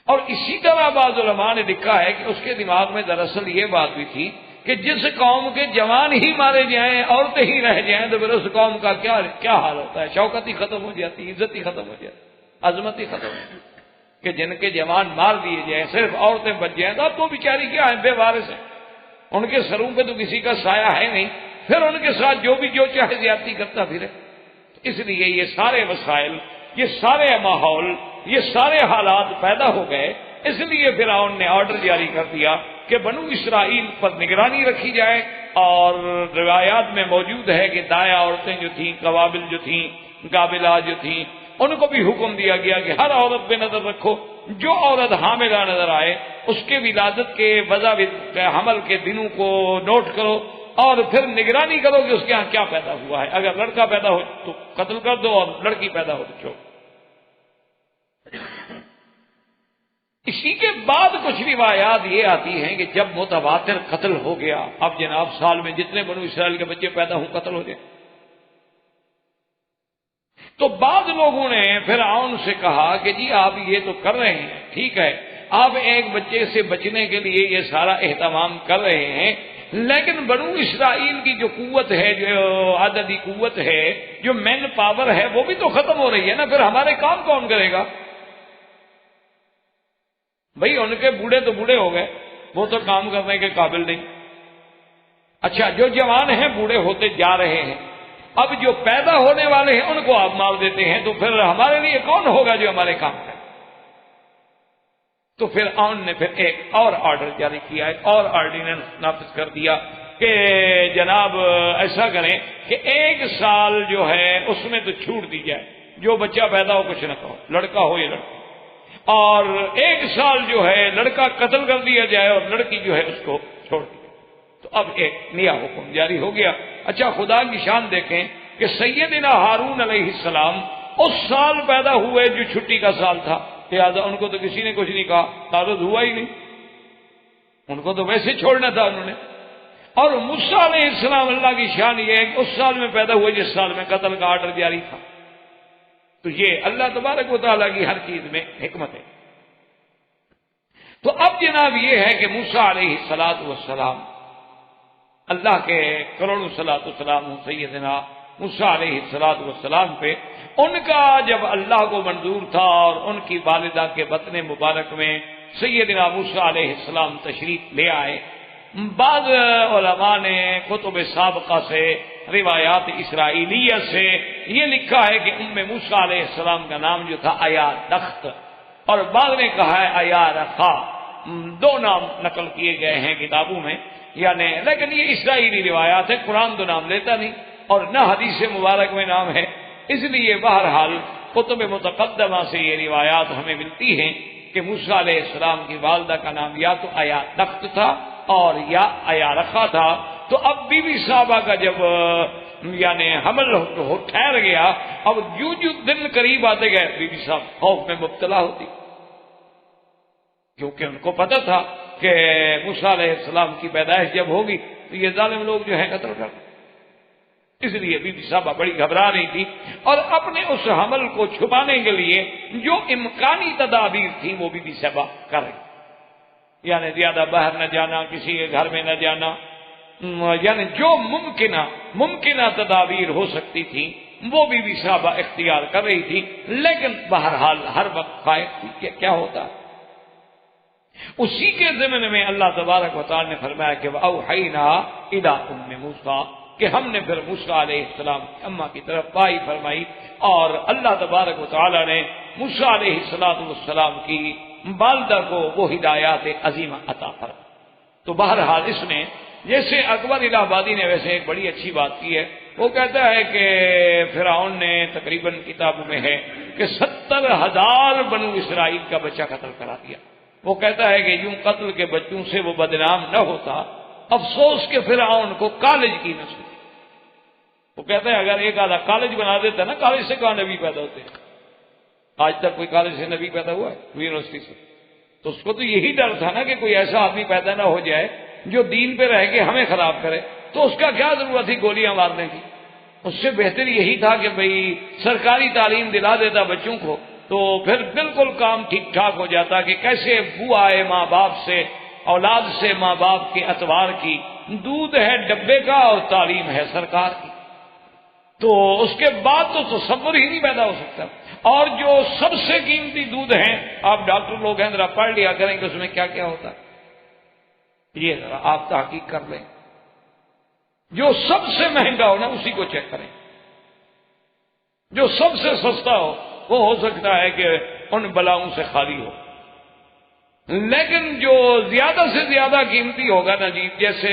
اور اسی طرح بعض علماء نے لکھا ہے کہ اس کے دماغ میں دراصل یہ بات بھی تھی کہ جس قوم کے جوان ہی مارے جائیں، عورتیں ہی رہ جائیں، تو پھر اس قوم کا کیا حال ہوتا ہے؟ شوکت ہی ختم ہو جاتی، عزت ہی ختم ہو جاتی، عظمت ہی ختم ہو جاتی، کہ جن کے جوان مار دیے جائیں، صرف عورتیں بچ جائیں، تو اب وہ بیچاری کیا ہیں؟ بے وارث ہیں، ان کے سروں پہ تو کسی کا سایہ ہے نہیں، پھر ان کے ساتھ جو چاہے زیادتی کرتا پھرے۔ اس لیے یہ سارے وسائل، یہ سارے ماحول، یہ سارے حالات پیدا ہو گئے۔ اس لیے فرعون نے آرڈر جاری کر دیا کہ بنو اسرائیل پر نگرانی رکھی جائے، اور روایات میں موجود ہے کہ دایا عورتیں جو تھیں، قوابل جو تھیں، قابلہ جو تھیں، ان کو بھی حکم دیا گیا کہ ہر عورت پہ نظر رکھو، جو عورت حاملہ نظر آئے اس کے ولادت کے وضع حمل کے دنوں کو نوٹ کرو، اور پھر نگرانی کرو کہ اس کے ہاں کیا پیدا ہوا ہے۔ اگر لڑکا پیدا ہو تو قتل کر دو، اور لڑکی پیدا ہو تو چھوڑ۔ اسی کے بعد کچھ روایات یہ آتی ہیں کہ جب متواتر قتل ہو گیا، اب جناب سال میں جتنے بنو اسرائیل کے بچے پیدا ہوں قتل ہو جائے، تو بعض لوگوں نے فرعون سے کہا کہ جی آپ یہ تو کر رہے ہیں، ٹھیک ہے، آپ ایک بچے سے بچنے کے لیے یہ سارا اہتمام کر رہے ہیں، لیکن بنو اسرائیل کی جو قوت ہے، جو عددی قوت ہے، جو مین پاور ہے، وہ بھی تو ختم ہو رہی ہے نا، پھر ہمارے کام کون کرے گا؟ بھئی ان کے بوڑھے تو بوڑھے ہو گئے، وہ تو کام کرنے کے قابل نہیں۔ اچھا، جو جوان ہیں بوڑھے ہوتے جا رہے ہیں، اب جو پیدا ہونے والے ہیں ان کو آپ مار دیتے ہیں، تو پھر ہمارے لیے کون ہوگا جو ہمارے کام کرے؟ تو فرعون نے پھر ایک اور آرڈر جاری کیا، ایک اور آرڈیننس نافذ کر دیا کہ جناب ایسا کریں کہ 1 سال جو ہے اس میں تو چھوٹ دی جائے، جو بچہ پیدا ہو کچھ نہ کہو، لڑکا ہو یا لڑکی، اور 1 سال جو ہے لڑکا قتل کر دیا جائے اور لڑکی جو ہے اس کو چھوڑ دی جائے۔ تو اب ایک نیا حکم جاری ہو گیا۔ اچھا خدا کی شان دیکھیں کہ سیدنا ہارون علیہ السلام اس سال پیدا ہوئے جو چھٹی کا سال تھا، لہٰذا ان کو تو کسی نے کچھ نہیں کہا، تعرض ہوا ہی نہیں، ان کو تو ویسے چھوڑنا تھا انہوں نے۔ اور موسیٰ علیہ السلام، اللہ کی شان یہ ہے کہ اس سال میں پیدا ہوئے جس سال میں قتل کا آرڈر جاری تھا۔ تو یہ اللہ تبارک و تعالیٰ کی ہر چیز میں حکمت ہے۔ تو اب جناب یہ ہے کہ موسیٰ علیہ السلام اللہ کے کروڑوں صلاۃ والسلام سیدنا موسیٰ علیہ السلام پہ، ان کا جب اللہ کو منظور تھا اور ان کی والدہ کے بطن مبارک میں سیدنا موسیٰ علیہ السلام تشریف لے آئے۔ بعض علماء نے کتب سابقہ سے، روایات اسرائیلیہ سے یہ لکھا ہے کہ موسیٰ علیہ السلام کا نام جو تھا ایارخت، اور بعض نے کہا ہے ایارخا، 2 نام نقل کیے گئے ہیں کتابوں میں، یعنی لیکن یہ اسرائیلی روایات ہے، قرآن تو نام لیتا نہیں اور نہ حدیث مبارک میں نام ہے، اس لیے بہرحال کتب متقدمہ سے یہ روایات ہمیں ملتی ہیں کہ موسیٰ علیہ السلام کی والدہ کا نام یا تو ایارخت تھا اور یا ایارخا تھا۔ تو اب بی بی صاحبہ کا جب یعنی حمل ٹھہر گیا، اب جو دن قریب آتے گئے بی بی صاحب خوف میں مبتلا ہوتی، کیونکہ ان کو پتہ تھا کہ موسیٰ علیہ السلام کی پیدائش جب ہوگی تو یہ ظالم لوگ جو ہے قتل کر دیں، اس لیے بی بی صاحبہ بڑی گھبرا رہی تھی، اور اپنے اس حمل کو چھپانے کے لیے جو امکانی تدابیر تھیں وہ بی بی صاحبہ کر رہی، یعنی زیادہ باہر نہ جانا، کسی کے گھر میں نہ جانا، یعنی جو ممکنہ تدابیر ہو سکتی تھی وہ بی بی صاحبہ اختیار کر رہی تھی، لیکن بہرحال ہر وقت خائف تھی کہ کیا ہوتا ہے۔ اسی کے ضمن میں اللہ تبارک و تعالی نے فرمایا کہ وَأَوْحَيْنَا إِلَىٰ أُمِّ مُوسَىٰ، کہ ہم نے پھر موسیٰ علیہ السلام کی اماں کی طرف وحی فرمائی، اور اللہ تبارک و تعالی نے موسیٰ علیہ السلام کی والدہ کو وہ ہدایات عظیمہ عطا فرمائی۔ تو بہرحال اس نے، جیسے اکبر الہ آبادی نے ویسے ایک بڑی اچھی بات کی ہے، وہ کہتا ہے کہ فرعون نے تقریباً کتابوں میں ہے کہ 70,000 بنو اسرائیل کا بچہ قتل کرا دیا۔ وہ کہتا ہے کہ یوں قتل کے بچوں سے وہ بدنام نہ ہوتا، افسوس کہ فرعون کو کالج کی نسل۔ وہ کہتا ہے اگر ایک آدھا کالج بنا دیتا نا، کالج سے کہاں نبی پیدا ہوتے ہیں؟ آج تک کوئی کالج سے نبی پیدا ہوا ہے یونیورسٹی سے؟ تو اس کو تو یہی ڈر تھا نا کہ کوئی ایسا آدمی پیدا نہ ہو جائے جو دین پہ رہ کے ہمیں خراب کرے، تو اس کا کیا ضرورت تھی گولیاں مارنے کی؟ اس سے بہتر یہی تھا کہ بھئی سرکاری تعلیم دلا دیتا بچوں کو، تو پھر بالکل کام ٹھیک ٹھاک ہو جاتا کہ کیسے بو آئے ماں باپ سے، اولاد سے ماں باپ کے اعتبار کی، دودھ ہے ڈبے کا اور تعلیم ہے سرکار کی، تو اس کے بعد تو تصور ہی نہیں پیدا ہو سکتا۔ اور جو سب سے قیمتی دودھ ہیں، آپ ڈاکٹر لوگ ہیں ذرا پڑھ لیا کریں کہ اس میں کیا کیا ہوتا ہے، یہ ذرا آپ تحقیق کر لیں، جو سب سے مہنگا ہو نا اسی کو چیک کریں، جو سب سے سستا ہو وہ ہو سکتا ہے کہ ان بلاؤں سے خالی ہو، لیکن جو زیادہ سے زیادہ قیمتی ہوگا نا جی، جیسے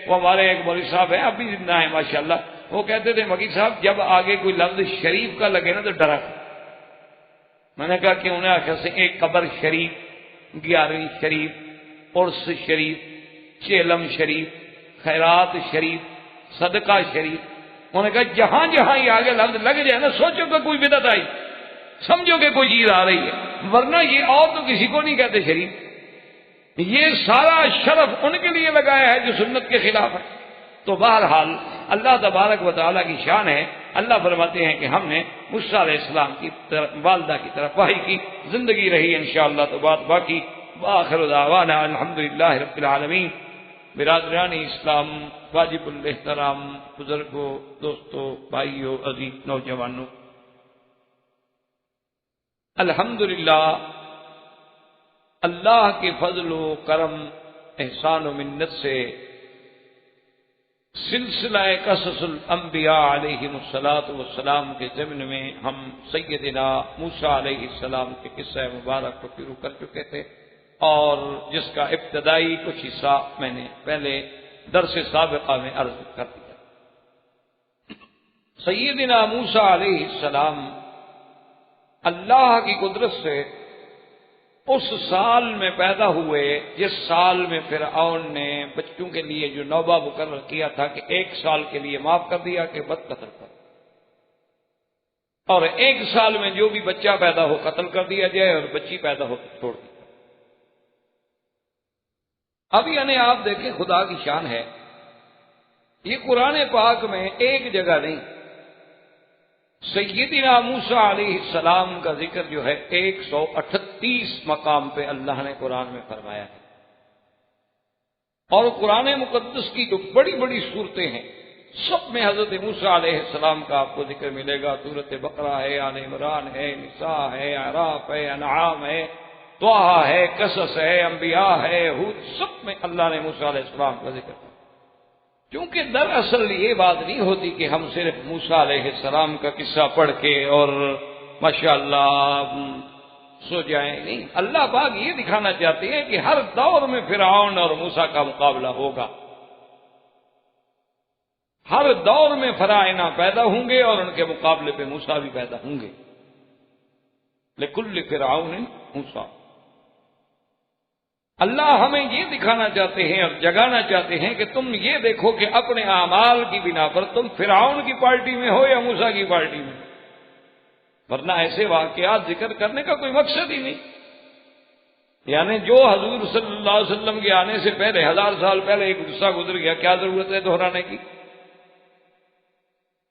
وہ ہمارے ایک مولوی صاحب ہیں، اب بھی زندہ ہیں ماشاءاللہ، وہ کہتے تھے مکی صاحب جب آگے کوئی لفظ شریف کا لگے نا تو ڈرا۔ میں نے کہا کہ انہیں آخر سے ایک قبر شریف، 11ویں شریف، عرس شریف، چیلم شریف، خیرات شریف، صدقہ شریف، انہوں نے کہا جہاں جہاں یہ آگے لفظ لگ جائے نا سوچو کہ کوئی بدعت آئی، سمجھو کہ کوئی چیز آ رہی ہے، ورنہ یہ اور تو کسی کو نہیں کہتے شریف، یہ سارا شرف ان کے لیے لگایا ہے جو سنت کے خلاف ہے۔ تو بہرحال اللہ تبارک و تعالیٰ کی شان ہے، اللہ فرماتے ہیں کہ ہم نے موسیٰ علیہ السلام کی والدہ کی طرف وحی کی، زندگی رہی انشاءاللہ تو بات باقی۔ وآخر دعوانا الحمدللہ رب العالمین۔ برادران اسلام، واجب الاحترام بزرگوں، دوستوں، بھائیوں، عزیز نوجوانوں، الحمدللہ اللہ کے فضل و کرم، احسان و منت سے سلسلہ قصص الانبیاء علیہم الصلاۃ کے ضمن میں ہم سیدنا موسیٰ علیہ السلام کے قصہ مبارک کو شروع کر چکے تھے، اور جس کا ابتدائی کچھ حصہ میں نے پہلے درس سابقہ میں عرض کر دیا۔ سیدنا موسیٰ علیہ السلام اللہ کی قدرت سے اس سال میں پیدا ہوئے جس سال میں فرعون نے بچوں کے لیے جو نوبہ مقرر کیا تھا کہ 1 سال کے لیے معاف کر دیا کہ بد قتل کر، اور 1 سال میں جو بھی بچہ پیدا ہو قتل کر دیا جائے اور بچی پیدا ہو چھوڑ دی۔ اب یعنی آپ دیکھیں خدا کی شان ہے، یہ قرآن پاک میں ایک جگہ نہیں، سیدنا موسیٰ علیہ السلام کا ذکر جو ہے 138 مقام پہ اللہ نے قرآن میں فرمایا ہے، اور قرآن مقدس کی جو بڑی بڑی صورتیں ہیں سب میں حضرت موسیٰ علیہ السلام کا آپ کو ذکر ملے گا۔ سورۃ بقرہ ہے، آل عمران ہے، نساء ہے، اعراف ہے، انعام ہے، طٰہٰ ہے، قصص ہے، انبیاء ہے، ہود، سب میں اللہ نے موسیٰ علیہ السلام کا ذکر کیا۔ کیونکہ دراصل یہ بات نہیں ہوتی کہ ہم صرف موسیٰ علیہ السلام کا قصہ پڑھ کے اور ماشاءاللہ سو جائیں، نہیں، اللہ پاک یہ دکھانا چاہتے ہیں کہ ہر دور میں فرعون اور موسیٰ کا مقابلہ ہوگا، ہر دور میں فرعونہ پیدا ہوں گے اور ان کے مقابلے پہ موسیٰ بھی پیدا ہوں گے۔ لکل فرعون موسیٰ، اللہ ہمیں یہ دکھانا چاہتے ہیں اور جگانا چاہتے ہیں کہ تم یہ دیکھو کہ اپنے اعمال کی بنا پر تم فرعون کی پارٹی میں ہو یا موسیٰ کی پارٹی میں، ورنہ ایسے واقعات ذکر کرنے کا کوئی مقصد ہی نہیں۔ یعنی جو حضور صلی اللہ علیہ وسلم کے آنے سے پہلے 1000 سال پہلے ایک قصہ گزر گیا، کیا ضرورت ہے دہرانے کی؟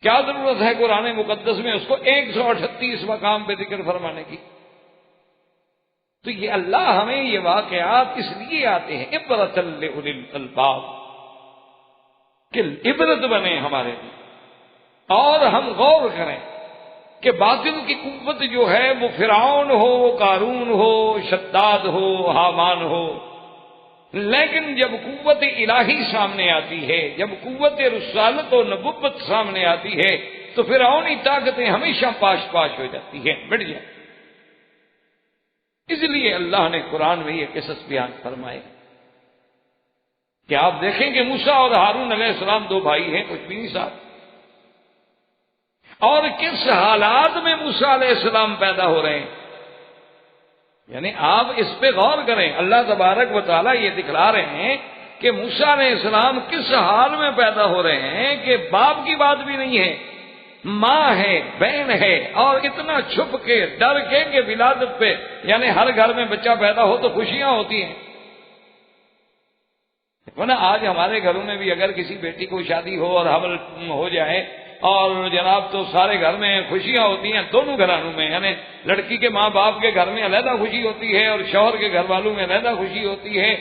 کیا ضرورت ہے قرآن مقدس میں اس کو 138 مقام پہ ذکر فرمانے کی؟ تو یہ اللہ ہمیں یہ واقعات اس لیے آتے ہیں عبرۃ لأولی الالباب، کہ عبرت بنے ہمارے لیے، اور ہم غور کریں کہ باطل کی قوت جو ہے وہ فرعون ہو، قارون ہو، شداد ہو، حامان ہو، لیکن جب قوت الہی سامنے آتی ہے، جب قوت رسالت و نبوت سامنے آتی ہے تو فرعونی طاقتیں ہمیشہ پاش پاش ہو جاتی ہیں، بڑھ جاتی۔ اس لیے اللہ نے قرآن میں یہ قصص بیان فرمائے کہ آپ دیکھیں کہ موسیٰ اور ہارون علیہ السلام 2 بھائی ہیں، کچھ بھی نہیں ساتھ، اور کس حالات میں موسیٰ علیہ السلام پیدا ہو رہے ہیں۔ یعنی آپ اس پہ غور کریں، اللہ تبارک و تعالیٰ یہ دکھلا رہے ہیں کہ موسیٰ علیہ السلام کس حال میں پیدا ہو رہے ہیں کہ باپ کی بات بھی نہیں ہے، ماں ہے، بہن ہے، اور اتنا چھپ کے ڈر کے کہ ولادت پہ، یعنی ہر گھر میں بچہ پیدا ہو تو خوشیاں ہوتی ہیں، ورنہ آج ہمارے گھروں میں بھی اگر کسی بیٹی کو شادی ہو اور حمل ہو جائے اور جناب تو سارے گھر میں خوشیاں ہوتی ہیں، دونوں گھرانوں میں، یعنی لڑکی کے ماں باپ کے گھر میں علیحدہ خوشی ہوتی ہے اور شوہر کے گھر والوں میں علیحدہ خوشی ہوتی ہے،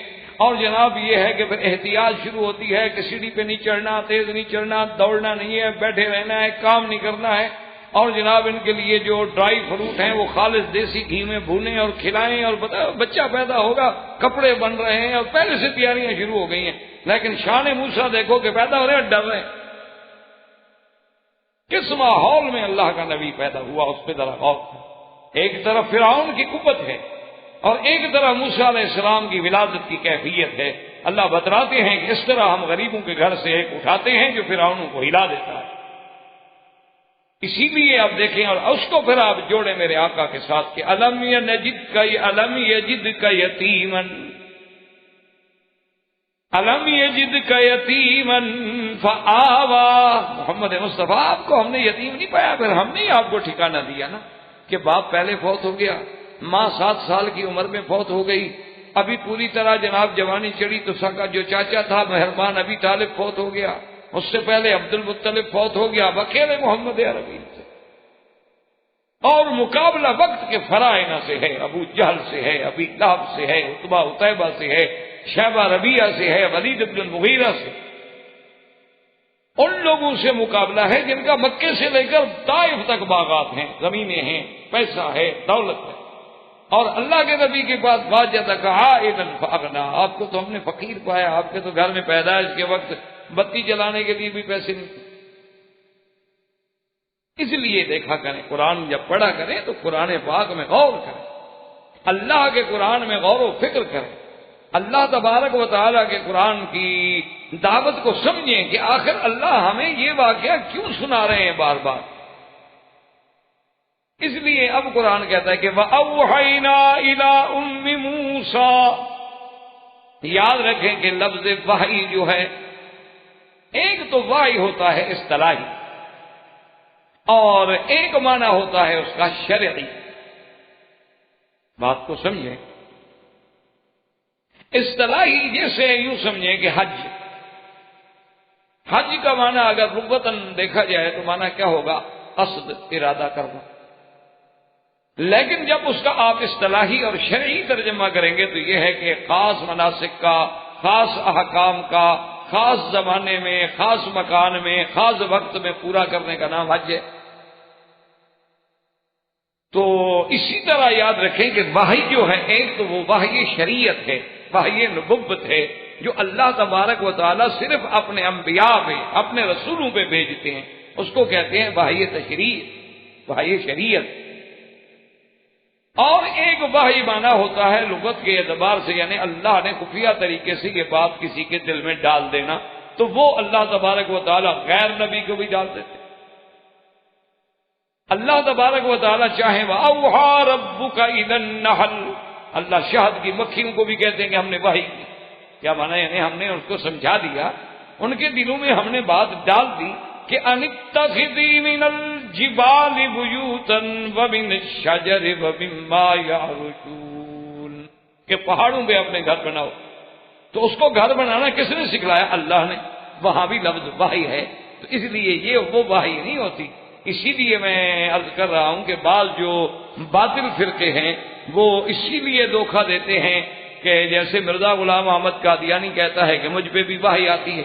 اور جناب یہ ہے کہ پھر احتیاط شروع ہوتی ہے کہ سیڑھی پہ نہیں چڑھنا، تیز نہیں چڑھنا، دوڑنا نہیں ہے، بیٹھے رہنا ہے، کام نہیں کرنا ہے، اور جناب ان کے لیے جو ڈرائی فروٹ ہیں وہ خالص دیسی گھی میں بھونیں اور کھلائیں، اور بچہ پیدا ہوگا، کپڑے بن رہے ہیں اور پہلے سے تیاریاں شروع ہو گئی ہیں۔ لیکن شان موسیٰ دیکھو کہ پیدا ہو رہے ہیں، ڈر رہے ہیں۔ کس ماحول میں اللہ کا نبی پیدا ہوا، اس پہ ذرا غور کرو۔ ایک طرف فرعون کی قوت ہے اور ایک طرف موسیٰ علیہ السلام کی ولادت کی کیفیت ہے۔ اللہ بتلاتے ہیں کہ اس طرح ہم غریبوں کے گھر سے ایک اٹھاتے ہیں جو فرعونوں کو ہلا دیتا ہے۔ اسی لیے آپ دیکھیں، اور اس کو پھر آپ جوڑیں میرے آقا کے ساتھ کہ الم یجد کا یتیمن، الم یجد کا یتیمن فآوا۔ محمد مصطفیٰ، آپ کو ہم نے یتیم نہیں پایا، پھر ہم نے آپ کو ٹھکانہ دیا نا کہ باپ پہلے فوت ہو گیا، ماں 7 سال کی عمر میں فوت ہو گئی، ابھی پوری طرح جناب جوانی چڑھی تو سکا جو چاچا تھا مہربان ابی طالب فوت ہو گیا، اس سے پہلے عبد المطلب فوت ہو گیا، اکیلے محمد عربی سے، اور مقابلہ وقت کے فرائض سے ہے، ابو جہل سے ہے، ابی لہب سے ہے، عتبہ عتیبہ سے ہے، شیبہ ربیعہ سے ہے، ولید بن المغیرہ سے، ان لوگوں سے مقابلہ ہے جن کا مکے سے لے کر طائف تک باغات ہیں، زمینیں ہیں، پیسہ ہے، دولت ہے، اور اللہ کے نبی کے پاس واجدک عائلا فاغنا، آپ کو تو ہم نے فقیر پایا، آپ کے تو گھر میں پیدائش کے وقت بتی جلانے کے لیے بھی پیسے نہیں تھے۔ اس لیے دیکھا کریں، قرآن جب پڑھا کریں تو قرآن پاک میں غور کریں، اللہ کے قرآن میں غور و فکر کریں، اللہ تبارک و تعالیٰ کے قرآن کی دعوت کو سمجھیں کہ آخر اللہ ہمیں یہ واقعہ کیوں سنا رہے ہیں بار بار. اس لیے اب قرآن کہتا ہے کہ وَأَوْحَيْنَا إِلَىٰ أُمِّ مُوسَىٰ. یاد رکھیں کہ لفظ وحی جو ہے، ایک تو وحی ہوتا ہے اصطلاحی اور ایک معنی ہوتا ہے اس کا شرعی. بات کو سمجھیں. اصطلاحی جیسے یوں سمجھیں کہ حج کا معنی اگر لغتاً دیکھا جائے تو معنی کیا ہوگا؟ قصد، ارادہ کرنا. لیکن جب اس کا آپ اصطلاحی اور شرعی ترجمہ کریں گے تو یہ ہے کہ خاص مناسک کا، خاص احکام کا، خاص زمانے میں، خاص مکان میں، خاص وقت میں پورا کرنے کا نام حج ہے. تو اسی طرح یاد رکھیں کہ وحی جو ہے، ایک تو وہ وحی شریعت ہے، وحی نبوت ہے، جو اللہ تبارک و تعالیٰ صرف اپنے انبیاء پہ، اپنے رسولوں پہ بھیجتے ہیں. اس کو کہتے ہیں وحی تشریع، وحی شریعت. اور ایک وحی معنی ہوتا ہے لغت کے اعتبار سے، یعنی اللہ نے خفیہ طریقے سے یہ بات کسی کے دل میں ڈال دینا، تو وہ اللہ تبارک و تعالیٰ غیر نبی کو بھی ڈال دیتے. اللہ تبارک و تعالیٰ چاہیں وَأَوْحَىٰ رَبُّكَ إِلَى النَّحْلِ. اللہ شہد کی مکھیوں کو بھی کہتے ہیں کہ ہم نے وحی کی. کیا مانا؟ یعنی ہم نے اس کو سمجھا دیا، ان کے دلوں میں ہم نے بات ڈال دی کہ ان اتخذی من الجبال بیوتا ومن الشجر ومما یعرشون، کہ پہاڑوں پہ اپنے گھر بناؤ. تو اس کو گھر بنانا کس نے سکھلایا؟ اللہ نے. وہاں بھی لفظ وحی ہے. تو اس لیے یہ وہ وحی نہیں ہوتی. اسی لیے میں عرض کر رہا ہوں کہ بعض جو باطل فرقے ہیں وہ اسی لیے دھوکہ دیتے ہیں کہ جیسے مرزا غلام احمد قادیانی کہتا ہے کہ مجھ پہ بھی وحی آتی ہے.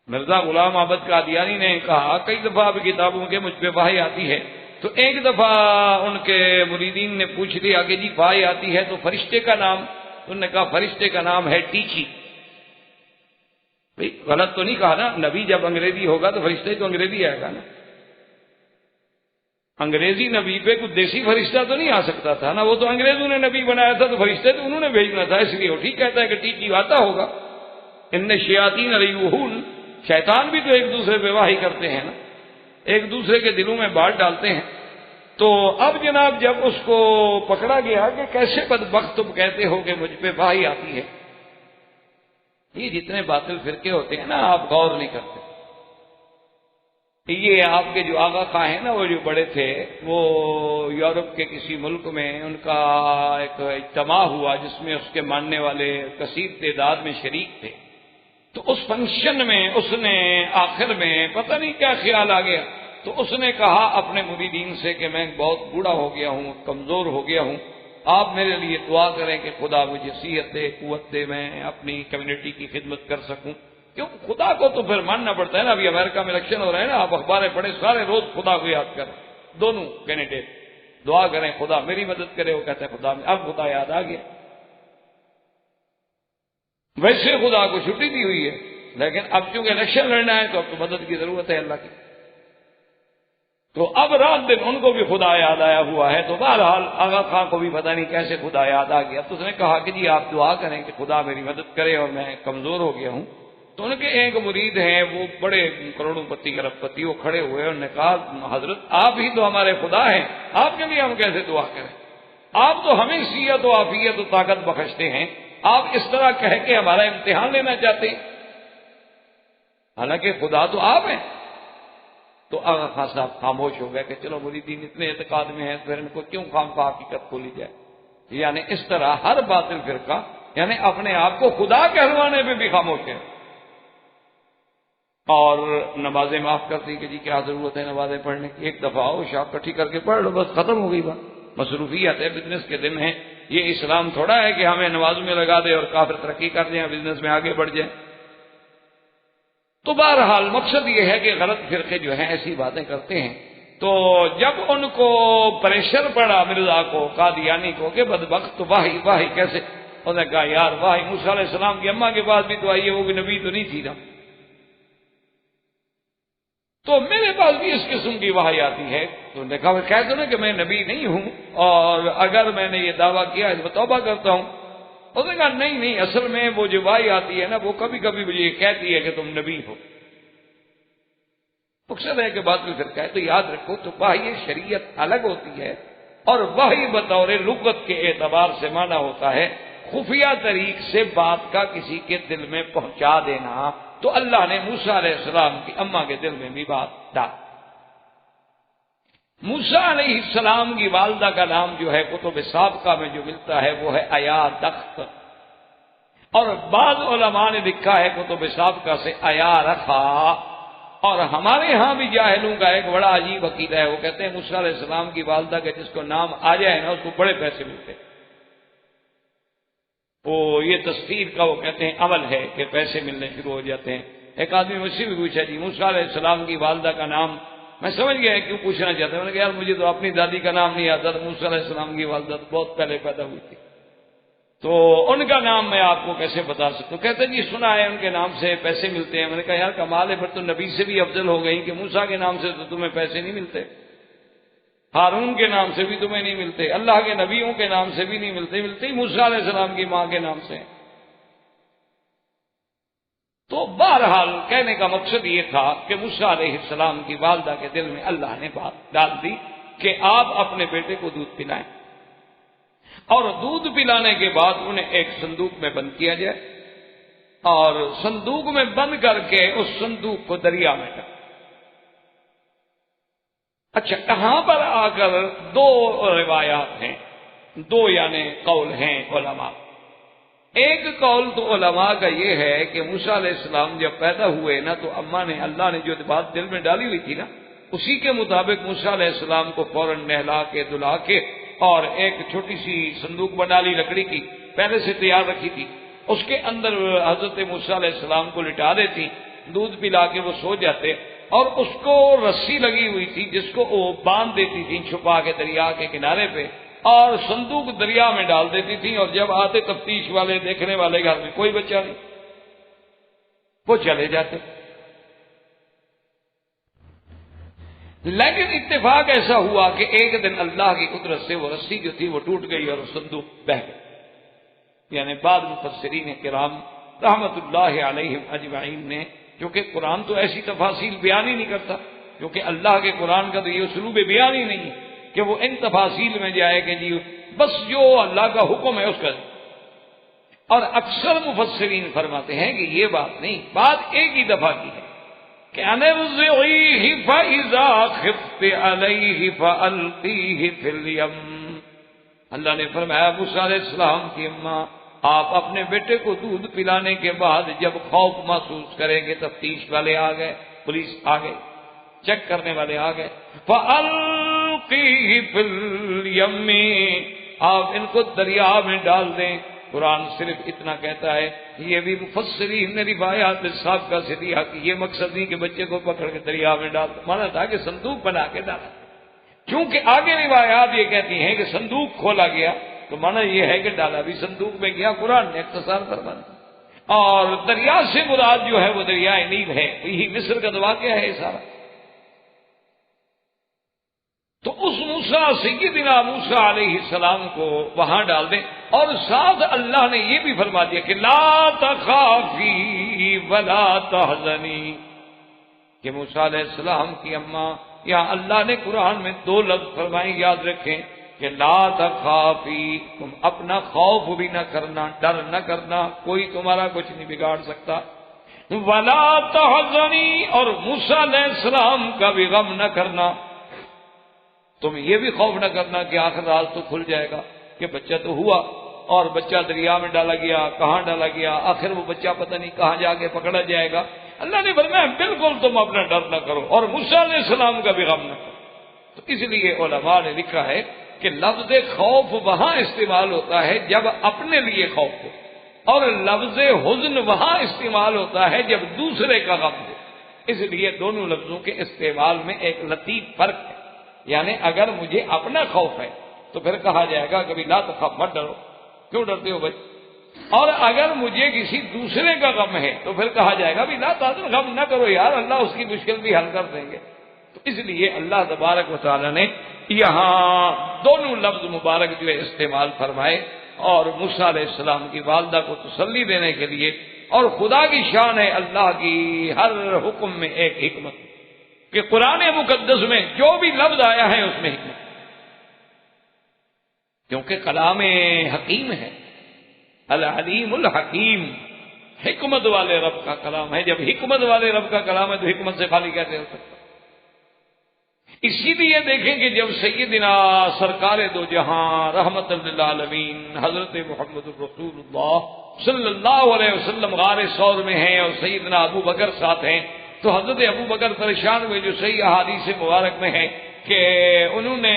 مرزا غلام احمد قادیانی نے کہا کئی دفعہ اب کتابوں کے مجھ پہ وحی آتی ہے. تو ایک دفعہ ان کے مریدین نے پوچھ لیا کہ جی وحی آتی ہے تو فرشتے کا نام؟ انہوں نے کہا فرشتے کا نام ہے ٹیچی. بھئی غلط تو نہیں کہا نا؟ نبی جب انگریزی ہوگا تو فرشتے تو انگریزی آئے گا نا. انگریزی نبی پہ کوئی دیسی فرشتہ تو نہیں آ سکتا تھا نا. وہ تو انگریزوں نے نبی بنایا تھا تو فرشتے تو انہوں نے بھیجنا تھا. اس لیے وہ ٹھیک کہتا ہے کہ ٹیچی آتا ہوگا. ان شیاطین لیوحون، شیطان بھی تو ایک دوسرے پہ وحی کرتے ہیں نا، ایک دوسرے کے دلوں میں بات ڈالتے ہیں. تو اب جناب جب اس کو پکڑا گیا کہ کیسے بدبخت تم کہتے ہو کہ مجھ پہ وحی آتی ہے. یہ جتنے باطل فرقے ہوتے ہیں نا آپ غور نہیں کرتے. یہ آپ کے جو آغا خواہ ہیں نا، وہ جو بڑے تھے، وہ یورپ کے کسی ملک میں ان کا ایک اجتماع ہوا جس میں اس کے ماننے والے کثیر تعداد میں شریک تھے. تو اس فنکشن میں اس نے آخر میں پتہ نہیں کیا خیال آ گیا، تو اس نے کہا اپنے مریدین سے کہ میں بہت بوڑھا ہو گیا ہوں، کمزور ہو گیا ہوں، آپ میرے لیے دعا کریں کہ خدا مجھے صحت دے، قوت دے، میں اپنی کمیونٹی کی خدمت کر سکوں. کیوں خدا کو تو پھر ماننا پڑتا ہے نا. ابھی امریکہ میں الیکشن ہو رہے ہیں نا، آپ اخباریں پڑھیں، سارے روز خدا کو یاد کریں. دونوں کینڈیڈیٹ دعا کریں خدا میری مدد کرے. وہ کہتے ہیں خدا میں، اب خدا یاد آ گیا. ویسے خدا کو چھٹی دی ہوئی ہے، لیکن اب چونکہ الیکشن لڑنا ہے تو اب تو مدد کی ضرورت ہے اللہ کی. تو اب رات دن ان کو بھی خدا یاد آیا ہوا ہے. تو بہرحال آغا خان کو بھی پتہ نہیں کیسے خدا یاد آ گیا. تو اس نے کہا کہ جی آپ دعا کریں کہ خدا میری مدد کرے اور میں کمزور ہو گیا ہوں. تو ان کے ایک مرید ہیں، وہ بڑے کروڑوں پتی ارب پتی، وہ کھڑے ہوئے. انہوں نے کہا حضرت آپ ہی تو ہمارے خدا ہیں، آپ کے لیے ہم کیسے دعا کریں؟ آپ تو ہمیں صحت و عافیت و طاقت بخشتے ہیں، آپ اس طرح کہہ کے ہمارا امتحان لینا چاہتے ہیں، حالانکہ خدا تو آپ ہیں. تو آغا خان صاحب خاموش ہو گئے کہ چلو مریدین اتنے اعتقاد میں ہیں، پھر ان کو کیوں خام خواہ حقیقت کھولی جائے. یعنی اس طرح ہر باطل فرقہ یعنی اپنے آپ کو خدا کہلوانے پہ بھی خاموش ہے. اور نمازیں معاف کرتی کہ جی کیا ضرورت ہے نمازیں پڑھنے کی، ایک دفعہ آؤ شاپ کٹھی کر کے پڑھ لو، بس ختم ہو گئی بات. مصروفیات ہے، بزنس کے دن ہیں. یہ اسلام تھوڑا ہے کہ ہمیں نمازوں میں لگا دے اور کافر ترقی کر دیں، بزنس میں آگے بڑھ جائیں. تو بہرحال مقصد یہ ہے کہ غلط فرقے جو ہیں ایسی باتیں کرتے ہیں. تو جب ان کو پریشر پڑا مرزا کو، قادیانی کو، کہ بدبخت واہی واہی کیسے، انہوں نے کہا یار واہی موسیٰ علیہ السلام کی اماں کے پاس بھی تو آئی ہے، وہ بھی نبی تو نہیں تھی نا، تو میرے پاس بھی اس قسم کی وحی آتی ہے. تو نے کہا کہہ دو نا کہ میں نبی نہیں ہوں، اور اگر میں نے یہ دعویٰ کیا اس میں توبہ کرتا ہوں. اس نے کہا نہیں نہیں، اصل میں وہ جو وائی آتی ہے نا وہ کبھی کبھی مجھے یہ کہتی ہے کہ تم نبی ہو۔ مقصد ہے کہ بات میں پھر کہے تو یاد رکھو تو وحی شریعت الگ ہوتی ہے، اور وحی بطور لغت کے اعتبار سے مانا ہوتا ہے خفیہ طریق سے بات کا کسی کے دل میں پہنچا دینا۔ تو اللہ نے موسیٰ علیہ السلام کی اماں کے دل میں بھی بات ڈال۔ موسیٰ علیہ السلام کی والدہ کا نام جو ہے کتب سابقہ میں جو ملتا ہے وہ ہے ایا دخت، اور بعض علماء نے لکھا ہے کتب سابقہ سے ایا رخا، اور ہمارے ہاں بھی جاہلوں کا ایک بڑا عجیب عقیدہ ہے، وہ کہتے ہیں موسیٰ علیہ السلام کی والدہ کے جس کو نام آ جائے نا اس کو بڑے پیسے ملتے ہیں۔ وہ یہ تفسیر کا وہ کہتے ہیں عمل ہے کہ پیسے ملنے شروع ہو جاتے ہیں۔ ایک آدمی مجھ سے بھی پوچھا جی موسیٰ علیہ السلام کی والدہ کا نام، میں سمجھ گیا کیوں پوچھنا چاہتا ہوں، میں نے کہا یار مجھے تو اپنی دادی کا نام نہیں آتا، موسیٰ علیہ السلام کی والدہ بہت پہلے پیدا ہوئی تھی، تو ان کا نام میں آپ کو کیسے بتا سکتا ہوں؟ کہتے جی سنا ہے ان کے نام سے پیسے ملتے ہیں۔ میں نے کہا یار کمال ہے، پھر تو نبی سے بھی افضل ہو گئی کہ موسیٰ کے نام سے تو تمہیں پیسے نہیں ملتے، ہارون کے نام سے بھی تمہیں نہیں ملتے، اللہ کے نبیوں کے نام سے بھی نہیں ملتے، ملتے ہی موسیٰ علیہ السلام کی ماں کے نام سے۔ تو بہرحال کہنے کا مقصد یہ تھا کہ موسیٰ علیہ السلام کی والدہ کے دل میں اللہ نے بات ڈال دی کہ آپ اپنے بیٹے کو دودھ پلائیں، اور دودھ پلانے کے بعد انہیں ایک صندوق میں بند کیا جائے، اور صندوق میں بند کر کے اس صندوق کو دریا میں ڈال۔ اچھا، کہاں پر آ کر دو روایات ہیں، دو یعنی قول ہیں علماء۔ ایک قول تو علماء کا یہ ہے کہ موسیٰ علیہ السلام جب پیدا ہوئے نا تو اماں نے اللہ نے جو بات دل میں ڈالی ہوئی تھی نا اسی کے مطابق موسیٰ علیہ السلام کو فوراً نہلا کے دھلا کے اور ایک چھوٹی سی صندوق بنا لی لکڑی کی، پہلے سے تیار رکھی تھی، اس کے اندر حضرت موسیٰ علیہ السلام کو لٹا دیتی، دودھ پلا کے وہ سو جاتے، اور اس کو رسی لگی ہوئی تھی جس کو وہ باندھ دیتی تھی چھپا کے دریا کے کنارے پہ، اور صندوق دریا میں ڈال دیتی تھی، اور جب آتے تفتیش والے دیکھنے والے گھر میں کوئی بچہ نہیں، وہ چلے جاتے۔ لیکن اتفاق ایسا ہوا کہ ایک دن اللہ کی قدرت سے وہ رسی جو تھی وہ ٹوٹ گئی اور صندوق بہہ گئی۔ یعنی بعض مفسرین کرام رحمت اللہ علیہم اجمعین نے، کیونکہ قرآن تو ایسی تفاصیل بیان ہی نہیں کرتا، کیونکہ اللہ کے قرآن کا تو یہ اسلوب بیان ہی نہیں ہے کہ وہ ان تفاصیل میں جائے کہ جی بس جو اللہ کا حکم ہے اس کا، اور اکثر مفسرین فرماتے ہیں کہ یہ بات نہیں، بات ایک ہی دفعہ کی ہے کہ انرزعیہ فاذا خفت علیہ فالقیہ فی الیم۔ اللہ نے فرمایا موسیٰ علیہ السلام کی اماں آپ اپنے بیٹے کو دودھ پلانے کے بعد جب خوف محسوس کریں گے، تفتیش والے آ گئے، پولیس آ گئی، چیک کرنے والے آ گئے، فالقیہ فی الیم، آپ ان کو دریا میں ڈال دیں۔ قرآن صرف اتنا کہتا ہے، یہ بھی مفسرین نے روایات سابقہ سے دیا کہ یہ مقصد نہیں کہ بچے کو پکڑ کے دریا میں ڈال دو، مانا تھا کہ صندوق بنا کے ڈالا، کیونکہ آگے روایات یہ کہتی ہیں کہ صندوق کھولا گیا تو مانا یہ ہے کہ ڈالا بھی صندوق میں گیا، قرآن نے اختصار فرما دیا۔ اور دریا سے مراد جو ہے وہ دریائے نیل ہے، یہی مصر کا واقعہ ہے سارا۔ تو اس موسیٰ سیدنا موسیٰ علیہ السلام کو وہاں ڈال دیں، اور ساتھ اللہ نے یہ بھی فرما دیا کہ لا تخافی ولا تحزنی، کہ موسیٰ علیہ السلام کی اماں، یہاں اللہ نے قرآن میں دو لفظ فرمائے، یاد رکھیں کہ لا تخافی، تم اپنا خوف بھی نہ کرنا، ڈر نہ کرنا، کوئی تمہارا کچھ نہیں بگاڑ سکتا، ولا تحزنی، اور موسیٰ علیہ السلام کا بھی غم نہ کرنا، تم یہ بھی خوف نہ کرنا کہ آخر راز تو کھل جائے گا کہ بچہ تو ہوا اور بچہ دریا میں ڈالا گیا، کہاں ڈالا گیا، آخر وہ بچہ پتہ نہیں کہاں جا کے پکڑا جائے گا۔ اللہ نے فرمایا بالکل تم اپنا ڈر نہ کرو، اور موسیٰ علیہ السلام کا بھی غم نہ کرو۔ تو اس لیے علماء نے لکھا ہے کہ لفظ خوف وہاں استعمال ہوتا ہے جب اپنے لیے خوف ہو، اور لفظ حزن وہاں استعمال ہوتا ہے جب دوسرے کا غم ہو۔ اس لیے دونوں لفظوں کے استعمال میں ایک لطیف فرق ہے، یعنی اگر مجھے اپنا خوف ہے تو پھر کہا جائے گا کبھی لا تخف، مت ڈرو، کیوں ڈرتے ہو بھائی، اور اگر مجھے کسی دوسرے کا غم ہے تو پھر کہا جائے گا بھی لا تحزن، غم نہ کرو یار، اللہ اس کی مشکل بھی حل کر دیں گے۔ تو اس لیے اللہ تبارک و تعالی نے یہاں دونوں لفظ مبارک جو ہے استعمال فرمائے، اور موسیٰ علیہ السلام کی والدہ کو تسلی دینے کے لیے. اور خدا کی شان ہے اللہ کی ہر حکم میں ایک حکمت، کہ قرآن مقدس میں جو بھی لفظ آیا ہے اس میں حکمت، کیونکہ کلام حکیم ہے. العلیم الحکیم، حکمت والے رب کا کلام ہے. جب حکمت والے رب کا کلام ہے تو حکمت سے خالی کیسے ہو سکتا؟ اسی لیے دیکھیں کہ جب سیدنا سرکار دو جہاں رحمت للعالمین حضرت محمد رسول اللہ صلی اللہ علیہ وسلم غار ثور میں ہیں اور سیدنا ابو بکر ساتھ ہیں، تو حضرت ابو بکر پریشان ہوئے، جو صحیح احادیث مبارک میں ہے کہ انہوں نے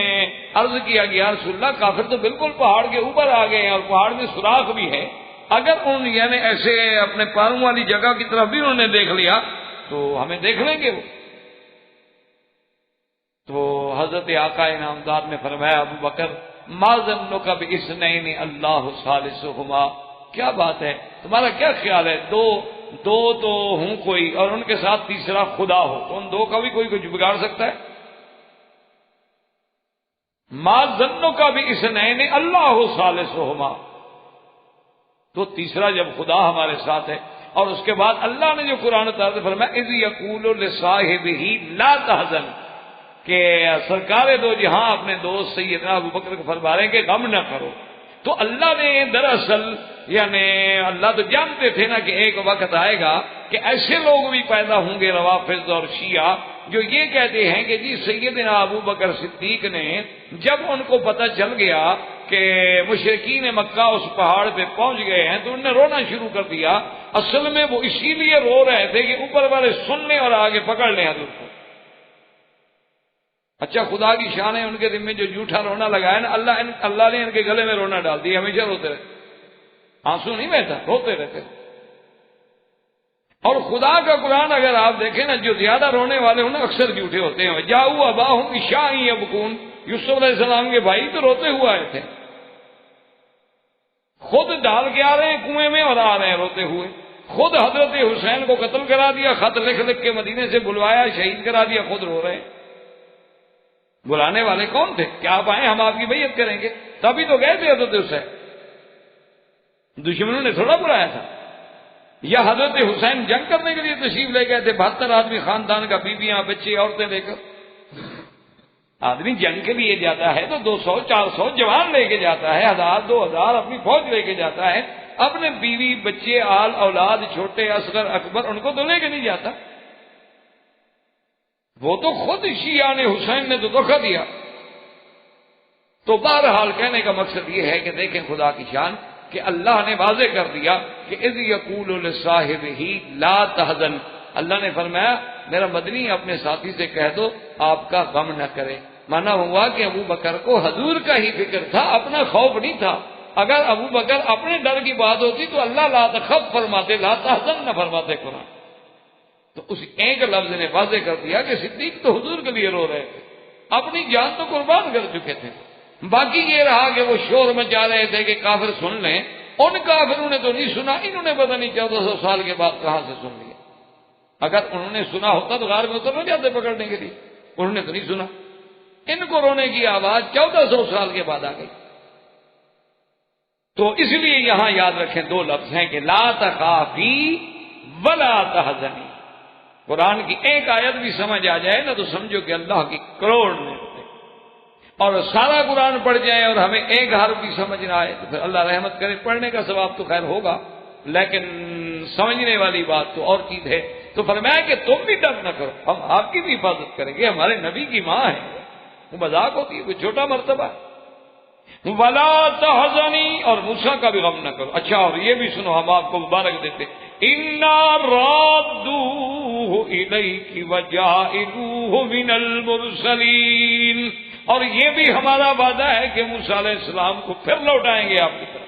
عرض کیا کہ یا رسول اللہ کافر تو بالکل پہاڑ کے اوپر آ گئے ہیں اور پہاڑ میں سوراخ بھی ہے، اگر ان یعنی ایسے اپنے پاؤں والی جگہ کی طرف بھی انہوں نے دیکھ لیا تو ہمیں دیکھ لیں گے وہ. تو حضرت آقا انعامدار نے فرمایا ابو بکر ما ظنک باثنین اللہ ثالثہما، کیا بات ہے تمہارا کیا خیال ہے دو تو ہوں کوئی اور ان کے ساتھ تیسرا خدا ہو، تو ان دو کا بھی کوئی کچھ بگاڑ سکتا ہے؟ ما ظنک باثنین اللہ ثالثہما، تو تیسرا جب خدا ہمارے ساتھ ہے. اور اس کے بعد اللہ نے جو قرآن اتارتے فرمایا اذ یقول لصاحبہ لا تحزن، کہ سرکار دو جہاں اپنے دوست سیدنا ابو بکر کو فرما رہے ہیں کہ غم نہ کرو. تو اللہ نے دراصل یعنی اللہ تو جانتے تھے نا کہ ایک وقت آئے گا کہ ایسے لوگ بھی پیدا ہوں گے روافض اور شیعہ جو یہ کہتے ہیں کہ جی سیدنا ابو بکر صدیق نے جب ان کو پتہ چل گیا کہ مشرکین مکہ اس پہاڑ پہ پہنچ گئے ہیں تو انہوں نے رونا شروع کر دیا. اصل میں وہ اسی لیے رو رہے تھے کہ اوپر والے سن لیں اور آگے پکڑ لیں حضور کو. اچھا خدا کی شان ہے ان کے دل میں جو جھوٹا رونا لگایا نا اللہ نے ان کے گلے میں رونا ڈال دیا، ہمیشہ روتے رہتے، آنسو نہیں بہتا، روتے رہتے. اور خدا کا قرآن اگر آپ دیکھیں نا جو زیادہ رونے والے ہوں نا اکثر جھوٹے ہوتے ہیں. جاؤ اباہم عشاء یبکون، یوسف علیہ السلام کے بھائی تو روتے ہوئے آئے تھے، خود ڈال کے آ رہے ہیں کنویں میں اور آ رہے ہیں روتے ہوئے. خود حضرت حسین کو قتل کرا دیا، خط لکھ لکھ کے مدینے سے بلوایا، شہید کرا دیا، خود رو رہے ہیں. بلانے والے کون تھے؟ کیا آپ آئیں ہم آپ کی بیعت کریں گے؟ تبھی تو گئے تھے حضرت حسین، دشمنوں نے تھوڑا بلایا تھا. یا حضرت حسین جنگ کرنے کے لیے تشریف لے گئے تھے، 72 آدمی خاندان کا، بیویاں بچے عورتیں لے کر. آدمی جنگ کے لیے جاتا ہے تو 200-400 جوان لے کے جاتا ہے، 1000-2000 اپنی فوج لے کے جاتا ہے، اپنے بیوی بچے آل اولاد چھوٹے اصغر اکبر ان کو تو لے کے نہیں جاتا. وہ تو خود شیعہ نے حسین نے تو دھوکہ دیا. تو بہرحال کہنے کا مقصد یہ ہے کہ دیکھیں خدا کی شان کہ اللہ نے واضح کر دیا کہ اذ یقول لصاحبہ لا تحزن. اللہ نے فرمایا میرا مدنی اپنے ساتھی سے کہہ دو آپ کا غم نہ کرے. مانا ہوا کہ ابو بکر کو حضور کا ہی فکر تھا، اپنا خوف نہیں تھا. اگر ابو بکر اپنے ڈر کی بات ہوتی تو اللہ لا تخف فرماتے، لا تحزن نہ فرماتے قرآن. تو اس ایک لفظ نے واضح کر دیا کہ صدیق تو حضور کے لیے رو رہے تھے، اپنی جان تو قربان کر چکے تھے. باقی یہ رہا کہ وہ شور مچا رہے تھے کہ کافر سن لیں، ان کافروں نے تو نہیں سنا، انہوں نے پتہ نہیں 1400 سال کے بعد کہاں سے سن لیا. اگر انہوں نے سنا ہوتا تو غار میں اتر نہ جاتے پکڑنے کے لیے، انہوں نے تو نہیں سنا. ان کو رونے کی آواز 1400 سال کے بعد آ گئی. تو اس لیے یہاں یاد رکھیں 2 لفظ ہیں کہ لا تخافی ولا تحزنی. قرآن کی ایک آیت بھی سمجھ آ جائے نا تو سمجھو کہ اللہ کی کروڑ نعمتیں، اور سارا قرآن پڑھ جائے اور ہمیں ایک حرف بھی سمجھ نہ آئے تو پھر اللہ رحمت کرے، پڑھنے کا ثواب تو خیر ہوگا لیکن سمجھنے والی بات تو اور چیز ہے. تو فرمایا کہ تم بھی ڈر نہ کرو، ہم آپ کی بھی حفاظت کریں گے، ہمارے نبی کی ماں ہے، وہ مذاق ہوتی ہے، کوئی چھوٹا مرتبہ ہے. ولا تحزنی، اور موسیٰ کا بھی غم نہ کرو. اچھا اور یہ بھی سنو ہم آپ کو مبارک دیتے انا رادوہ الیک وجاعلوہ من المرسلین، اور یہ بھی ہمارا وعدہ ہے کہ موسیٰ علیہ السلام کو پھر لوٹائیں گے آپ کی طرف.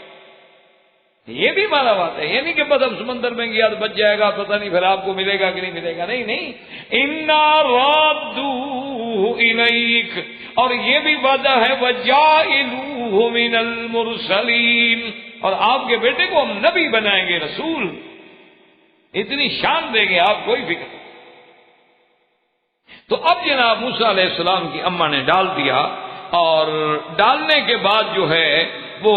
یہ بھی ہمارا وعدہ ہے، یہ نہیں کہ بس اب سمندر میں گیا تو بچ جائے گا، پتہ نہیں پھر آپ کو ملے گا کہ نہیں ملے گا. نہیں، انا رادوہ الیک، اور یہ بھی وعدہ ہے وجاعلوہ من المرسلین، اور آپ کے بیٹے کو ہم نبی بنائیں گے، رسول، اتنی شان دیں گے آپ، کوئی فکر نہیں. تو اب جناب موسیٰ علیہ السلام کی اماں نے ڈال دیا، اور ڈالنے کے بعد جو ہے وہ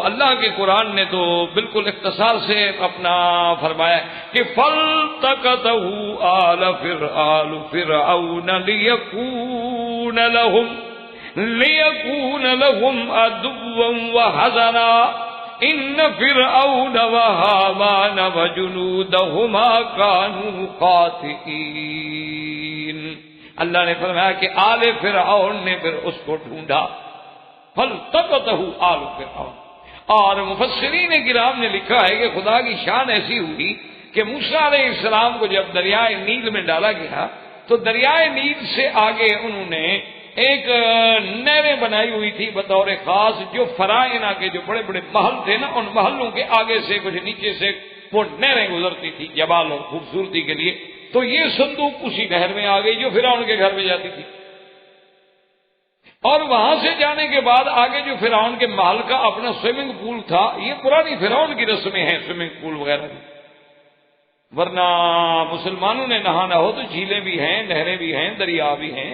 اللہ کے قرآن نے تو بالکل اختصار سے اپنا فرمایا کہ فَالْتَقَطَهُ آلُ فِرْعَوْنَ لِيَكُونَ لَهُمْ عَدُوًّا وَحَزَنًا إِنَّ فِرْعَوْنَ وَهَامَانَ وَجُنُودَهُمَا كَانُوا خَاطِئِينَ۔ اللہ نے فرمایا کہ آل فرعون نے پھر اس کو ڈھونڈا، فَالْتَقَطَهُ آلُ فرعون۔ اور مفسرین کرام نے لکھا ہے کہ خدا کی شان ایسی ہوئی کہ موسیٰ علیہ السلام کو جب دریائے نیل میں ڈالا گیا تو دریائے نیل سے آگے انہوں نے ایک نہریں بنائی ہوئی تھی بطور خاص، جو فرائنا کے جو بڑے بڑے محل تھے نا، ان محلوں کے آگے سے کچھ نیچے سے وہ نہریں گزرتی تھی جبال اور خوبصورتی کے لیے۔ تو یہ صندوق اسی نہر میں آ گئی جو فرعون کے گھر میں جاتی تھی، اور وہاں سے جانے کے بعد آگے جو فرعون کے محل کا اپنا سوئمنگ پول تھا، یہ پرانی فرعون کی رسمیں ہیں سوئمنگ پول وغیرہ کی، ورنہ مسلمانوں نے نہانا ہو تو جھیلیں بھی ہیں، نہریں بھی ہیں، دریا بھی ہیں۔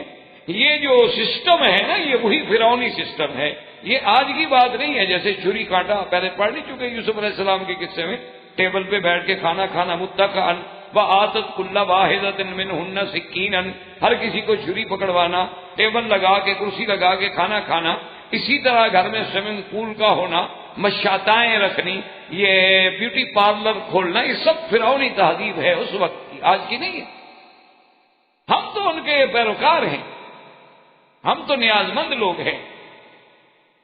یہ جو سسٹم ہے نا، یہ وہی فرعونی سسٹم ہے، یہ آج کی بات نہیں ہے۔ جیسے چھری کانٹا پہلے پڑھ نہیں چکے یوسف علیہ السلام کے قصے میں، ٹیبل پہ بیٹھ کے کھانا کھانا، متکئن وآتت کل واحدۃ منہن سکینا، ہر کسی کو چھری پکڑوانا، ٹیبل لگا کے کرسی لگا کے کھانا کھانا۔ اسی طرح گھر میں سوئمنگ پول کا ہونا، مشاتائیں رکھنی، یہ بیوٹی پارلر کھولنا، یہ سب فرعونی تہذیب ہے اس وقت کی، آج کی نہیں ہے۔ ہم تو ان کے پیروکار ہیں، ہم تو نیاز مند لوگ ہیں۔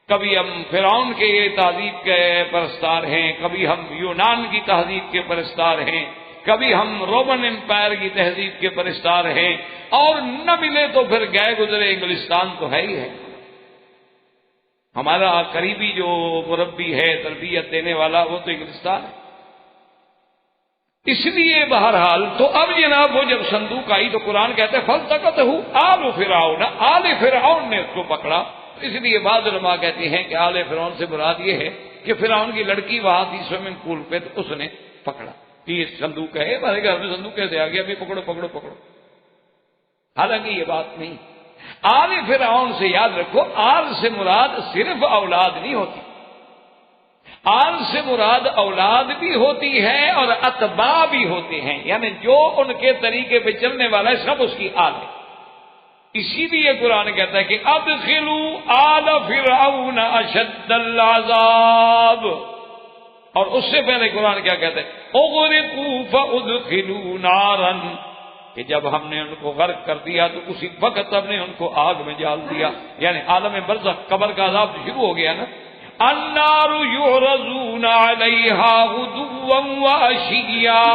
کبھی ہم فرعون کے تہذیب کے پرستار ہیں، کبھی ہم یونان کی تہذیب کے پرستار ہیں، کبھی ہم رومن امپائر کی تہذیب کے پرستار ہیں، اور نہ ملے تو پھر گئے گزرے انگلستان تو ہے ہی ہے۔ ہمارا قریبی جو مربی ہے، تربیت دینے والا، وہ تو انگلستان ہے۔ اس لیے بہرحال تو اب جناب وہ جب صندوق آئی تو قرآن کہتے ہیں فَالْتَقَطَهُ آلُ فِرْعَوْنَ، آل فرعون نے اس کو پکڑا۔ اس لیے بعض علماء کہتے ہیں کہ آل فرعون سے مراد یہ ہے کہ فرعون کی لڑکی وہاں تھی سوئمنگ پول پہ، تو اس نے پکڑا کہ یہ صندوق ہے، ہمارے گھر میں صندوق کیسے آ گیا، ابھی پکڑو پکڑو پکڑو۔ حالانکہ یہ بات نہیں، آل فرعون سے یاد رکھو، آل سے مراد صرف اولاد نہیں ہوتی، آل سے مراد اولاد بھی ہوتی ہے اور اتباع بھی ہوتے ہیں، یعنی جو ان کے طریقے پہ چلنے والا ہے سب اس کی آل ہے۔ اسی لیے قرآن کہتا ہے کہ ادخلوا آل فرعون اشد العذاب، اور اس سے پہلے قرآن کیا کہتا ہے اغرقوا فادخلوا نارا، کہ جب ہم نے ان کو غرق کر دیا تو اسی وقت ہم نے ان کو آگ میں ڈال دیا، یعنی عالم برزخ قبر کا عذاب شروع ہو گیا نا۔ النار یعرضون علیہا غدوا وعشیا،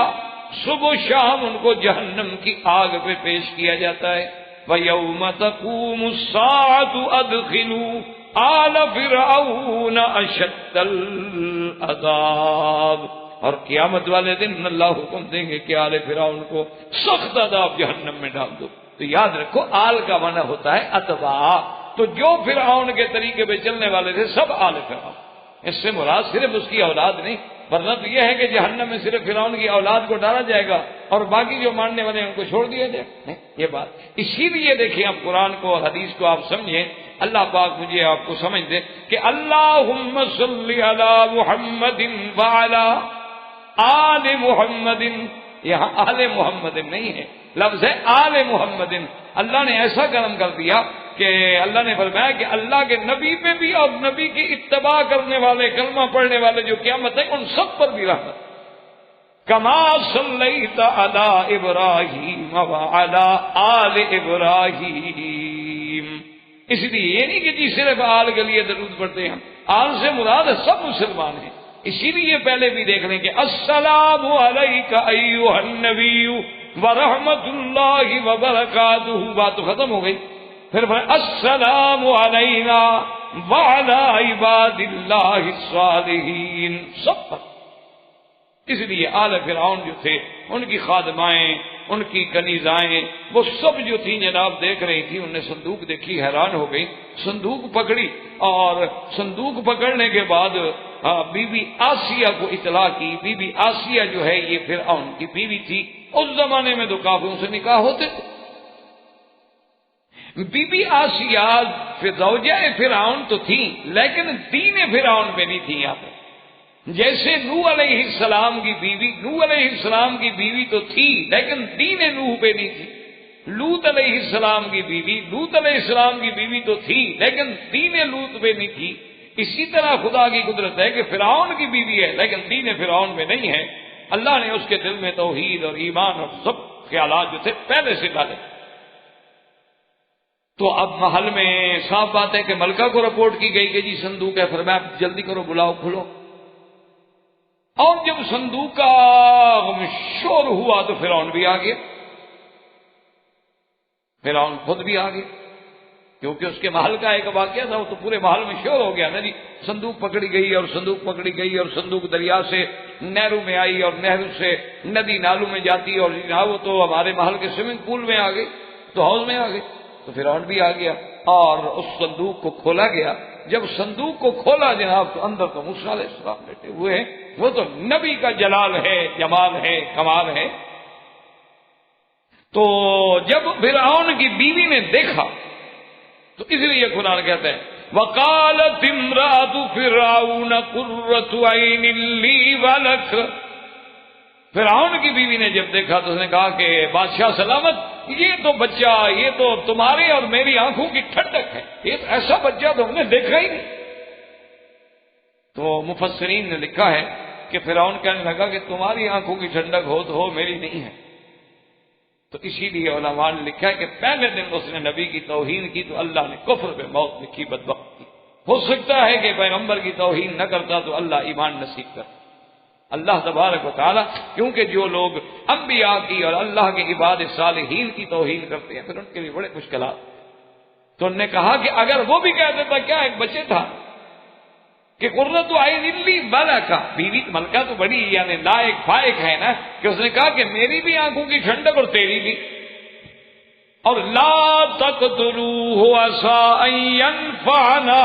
صبح و شام ان کو جہنم کی آگ پہ پیش کیا جاتا ہے۔ وَيَوْمَ تَقُومُ السَّاعَةُ أَدْخِلُوا آلَ فِرْعَوْنَ أَشَدَّ الْعَذَابِ، اور قیامت والے دن اللہ حکم دیں گے کہ آل فرعون کو سخت عذاب جہنم میں ڈال دو۔ تو یاد رکھو آل کا معنی ہوتا ہے اتباع، تو جو فرعون کے طریقے پہ چلنے والے تھے سب آل فرعون، اس سے مراد صرف اس کی اولاد نہیں، ورنہ تو یہ ہے کہ جہنم میں صرف فرعون کی اولاد کو ڈالا جائے گا اور باقی جو ماننے والے ہیں ان کو چھوڑ دیا جائے، نہیں یہ بات۔ اسی لیے دیکھیں آپ قرآن کو اور حدیث کو آپ سمجھیں، اللہ پاک مجھے آپ کو سمجھ دے کہ اللہم صلی علی محمد وعلی آل محمد، یہاں آل محمد نہیں ہے، لفظ ہے آل محمد۔ اللہ نے ایسا کرم کر دیا کہ اللہ نے فرمایا کہ اللہ کے نبی پہ بھی اور نبی کی اتباع کرنے والے، کلمہ پڑھنے والے جو قیامت ہے ان سب پر بھی رحمت۔ کما صلیت علی ابراہیم وعلی آل ابراہیم، اس لیے یہ نہیں کہ جی صرف آل کے لیے درود پڑھتے ہیں، آل سے مراد سب مسلمان ہیں۔ اسی لیے پہلے بھی دیکھ لیں کہ السلام علیک ایھا النبی ورحمۃ اللہ وبرکاتہ، بات تو ختم ہو گئی۔ پھر السلام علینا وعلی عباد اللہ الصالحین، سب پر۔ اس لیے آل فرعون جو تھے، ان کی خادمائیں، ان کی کنیزائیں، وہ سب جو تھیں جناب دیکھ رہی تھی، انہوں نے صندوق دیکھی، حیران ہو گئی، صندوق پکڑی، اور صندوق پکڑنے کے بعد بی بی آسیہ کو اطلاع کی۔ بی بی آسیہ جو ہے یہ فرعون کی بیوی تھی، اس زمانے میں تو کافروں سے نکاح ہوتے تھے۔ بی بی آسیہ زوجہ فرعون تو تھی، لیکن دین فرعون پہ نہیں تھی. یہاں پہ جیسے نوح علیہ السلام کی بیوی، نوح علیہ السلام کی بیوی تو تھی لیکن دین نوح پہ نہیں تھی. لوط علیہ السلام کی بیوی، لوط علیہ السلام کی بیوی تو تھی لیکن دین لوط پہ نہیں تھی. اسی طرح خدا کی قدرت ہے کہ فرعون کی بیوی ہے لیکن دین فرعون میں نہیں ہے. اللہ نے اس کے دل میں توحید اور ایمان اور سب خیالات جو تھے پہلے سے ڈالے. تو اب محل میں صاف بات ہے کہ ملکہ کو رپورٹ کی گئی کہ جی صندوق ہے. فرمایا جلدی کرو، بلاؤ، کھولو. اور جب صندوق کا شور ہوا تو فرعون بھی آ گیا. فرعون خود بھی آ گیا کیونکہ اس کے محل کا ایک واقعہ تھا. وہ تو پورے محل میں شور ہو گیا نا جی، صندوق پکڑی گئی اور صندوق پکڑی گئی اور صندوق دریا سے نہروں میں آئی اور نہروں سے ندی نالوں میں جاتی اور وہ تو ہمارے محل کے سوئمنگ پول میں آ گئی، تو حوض میں آ گئی. تو فرعون بھی آ گیا اور اس صندوق کو کھولا گیا. جب صندوق کو کھولا جناب تو اندر تو موسیٰ علیہ السلام بیٹھے ہوئے ہیں. وہ تو نبی کا جلال ہے، جمال ہے، کمال ہے. تو جب فرعون کی بیوی نے دیکھا تو اس لیے قرآن کہتا ہے وَقَالَتِ امْرَأَتُ فِرْعَوْنَ قُرَّةُ عَيْنٍ لِّي وَلَكَ. فرعون کی بیوی نے جب دیکھا تو اس نے کہا کہ بادشاہ سلامت، یہ تو بچہ، یہ تو تمہارے اور میری آنکھوں کی ٹھنڈک ہے. یہ ایسا بچہ تو ہم نے دیکھا ہی نہیں. تو مفسرین نے لکھا ہے کہ فرعون کہنے لگا کہ تمہاری آنکھوں کی ٹھنڈک ہو تو ہو، میری نہیں ہے. تو اسی لیے علماء نے لکھا ہے کہ پہلے دن اس نے نبی کی توہین کی تو اللہ نے کفر پہ موت لکھی، بدبخت کی. ہو سکتا ہے کہ پیغمبر کی توہین نہ کرتا تو اللہ ایمان نصیب کرتا. اللہ تبارک و تعالیٰ کیونکہ جو لوگ انبیاء کی اور اللہ کے عباد صالحین کی توہین کرتے ہیں پھر ان کے لیے بڑے مشکلات. تو انہوں نے کہا کہ اگر وہ بھی کہہ دیتا، کیا ایک بچے تھا کہ قرۃ عین لی ولک، بیوی ملکہ تو بڑی یعنی لائق فائق ہے نا، کہ اس نے کہا کہ میری بھی آنکھوں کی ٹھنڈک اور تیری بھی. اور لا تقتلوہ عسى ان ينفعنا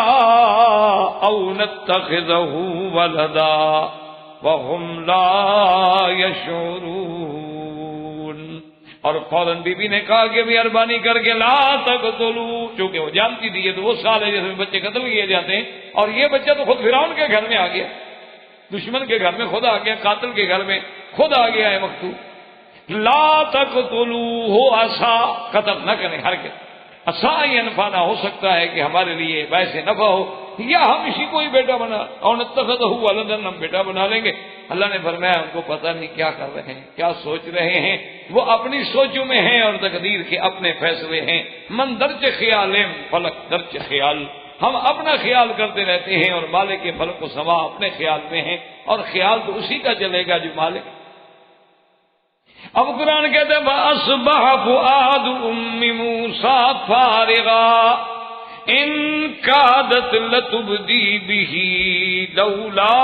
او نتخذہ ولدا وهم لا يشعرون. اور فوراً بی بی نے کہا کہ مہربانی کر کے لا تقتلوا، چونکہ وہ جانتی تھی یہ تو وہ سال ہے جس میں بچے قتل کیے جاتے ہیں، اور یہ بچہ تو خود فرعون کے گھر میں آ گیا، دشمن کے گھر میں خود آ گیا، قاتل کے گھر میں خود آ گیا ہے مقتول. لا تقتلوہ عسى، قتل نہ کریں ہرگز. عسى ينفعنا، ہو سکتا ہے کہ ہمارے لیے ویسے نفع ہو، یا ہم اسی کو ہی بیٹا بنا، اور نتخذہ ولدا، ہم بیٹا بنا لیں گے. اللہ نے فرمایا ان کو پتہ نہیں کیا کر رہے ہیں، کیا سوچ رہے ہیں. وہ اپنی سوچوں میں ہیں اور تقدیر کے اپنے فیصلے ہیں. من درج خیال فلک درج خیال، ہم اپنا خیال کرتے رہتے ہیں اور مالک کے فلک و سما اپنے خیال میں ہیں، اور خیال تو اسی کا چلے گا جو مالک. اب قرآن کہتے ہیں وَأَصْبَحَ فُؤَادُ أُمِّ مُوسَىٰ فَارِغًا إِن كَادَتْ لَتُبْدِي بِهِ لَوْلَا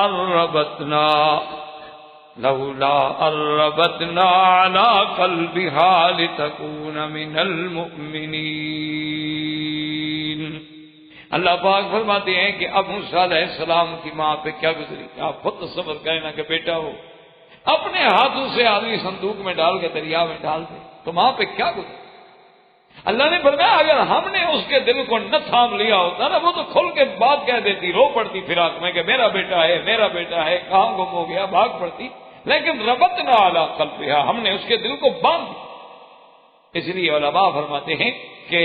أَن رَّبَطْنَا عَلَىٰ قَلْبِهَا لِتَكُونَ مِنَ الْمُؤْمِنِينَ. اللہ پاک فرماتے ہیں کہ اب موسیٰ علیہ السلام کی ماں پہ کیا گزری. آپ خود تصور کریں نا کہ بیٹا ہو، اپنے ہاتھوں سے آدمی صندوق میں ڈال کے دریا میں ڈال دے تو ماں پہ کیا گزری. اللہ نے فرمایا اگر ہم نے اس کے دل کو نہ تھام لیا ہوتا نا، وہ تو کھل کے بات کہہ دیتی، رو پڑتی فراق میں کہ میرا بیٹا ہے، میرا بیٹا ہے، کہاں گم ہو گیا، بھاگ پڑتی. لیکن ربطنا علی قلبہا، ہم نے اس کے دل کو باندھ دیا. اس لیے علماء فرماتے ہیں کہ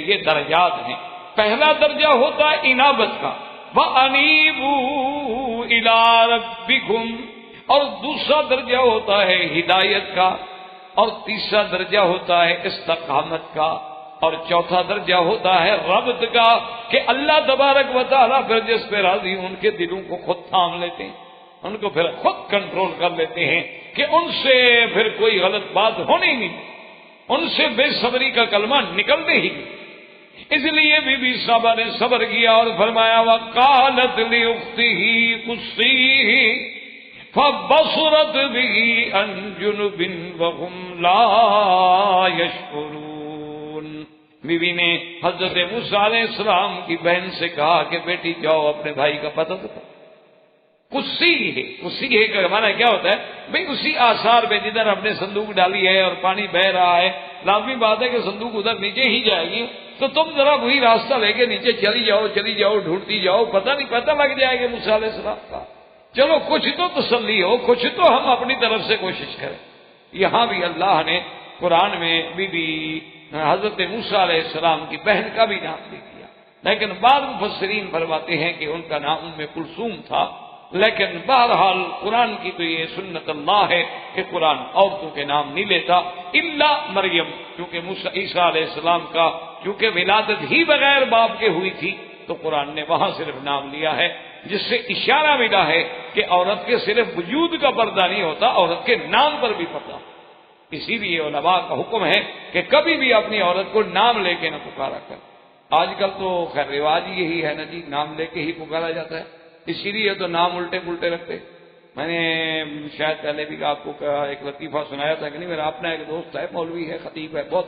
یہ درجات ہیں. پہلا درجہ ہوتا ہے انابت کا، وَأَنِيبُوا إِلَىٰ رَبِّكُمْ، اور دوسرا درجہ ہوتا ہے ہدایت کا، اور تیسرا درجہ ہوتا ہے استقامت کا، اور چوتھا درجہ ہوتا ہے ربط کا کہ اللہ تبارک و تعالیٰ پھر جس پہ راضی ان کے دلوں کو خود تھام لیتے ہیں، ان کو پھر خود کنٹرول کر لیتے ہیں کہ ان سے پھر کوئی غلط بات ہونی نہیں، ان سے بے صبری کا کلمہ نکلنے ہی نہیں. اس لیے بی بی صاحبہ نے صبر کیا اور فرمایا وَقَالَتْ لِأُخْتِهِ قُصِّيهِ فَبَصُرَتْ بِهِ عَنْ جُنُبٍ وَهُمْ لَا يَشْعُرُونَ. بی بی نے حضرت موسیٰ علیہ السلام کی بہن سے کہا کہ بیٹی جاؤ اپنے بھائی کا پتہ بتاؤ. کسی ہے کا ہمارا کیا ہوتا ہے بھئی اسی آثار میں جدھر ہم نے صندوق ڈالی ہے اور پانی بہ رہا ہے، لازمی بات ہے کہ صندوق ادھر نیچے ہی جائے گی، تو تم ذرا وہی راستہ لے کے نیچے چلی جاؤ ڈھونڈتی جاؤ، پتہ لگ جائے گا موسیٰ علیہ السلام کا۔ چلو کچھ تو تسلی ہو، کچھ تو ہم اپنی طرف سے کوشش کریں۔ یہاں بھی اللہ نے قرآن میں بی حضرت موسیٰ علیہ السلام کی بہن کا بھی نام لے دیا، لیکن بعض مفسرین فرماتے ہیں کہ ان کا نام ام کلثوم تھا۔ لیکن بہرحال قرآن کی تو یہ سنت اللہ ہے کہ قرآن عورتوں کے نام نہیں لیتا الا مریم، کیونکہ عیسیٰ علیہ السلام کا کیونکہ ولادت ہی بغیر باپ کے ہوئی تھی تو قرآن نے وہاں صرف نام لیا ہے، جس سے اشارہ ملا ہے کہ عورت کے صرف وجود کا پردہ نہیں ہوتا، عورت کے نام پر بھی پردہ۔ اسی لیے علماء کا حکم ہے کہ کبھی بھی اپنی عورت کو نام لے کے نہ پکارا کر۔ آج کل تو خیر رواج یہی ہے نا جی، نام لے کے ہی پکارا جاتا ہے، اسی لیے تو نام الٹے پلٹے رکھتے۔ میں نے شاید پہلے بھی آپ کو ایک لطیفہ سنایا تھا کہ نہیں، میرا اپنا ایک دوست ہے، مولوی ہے، خطیب ہے، بہت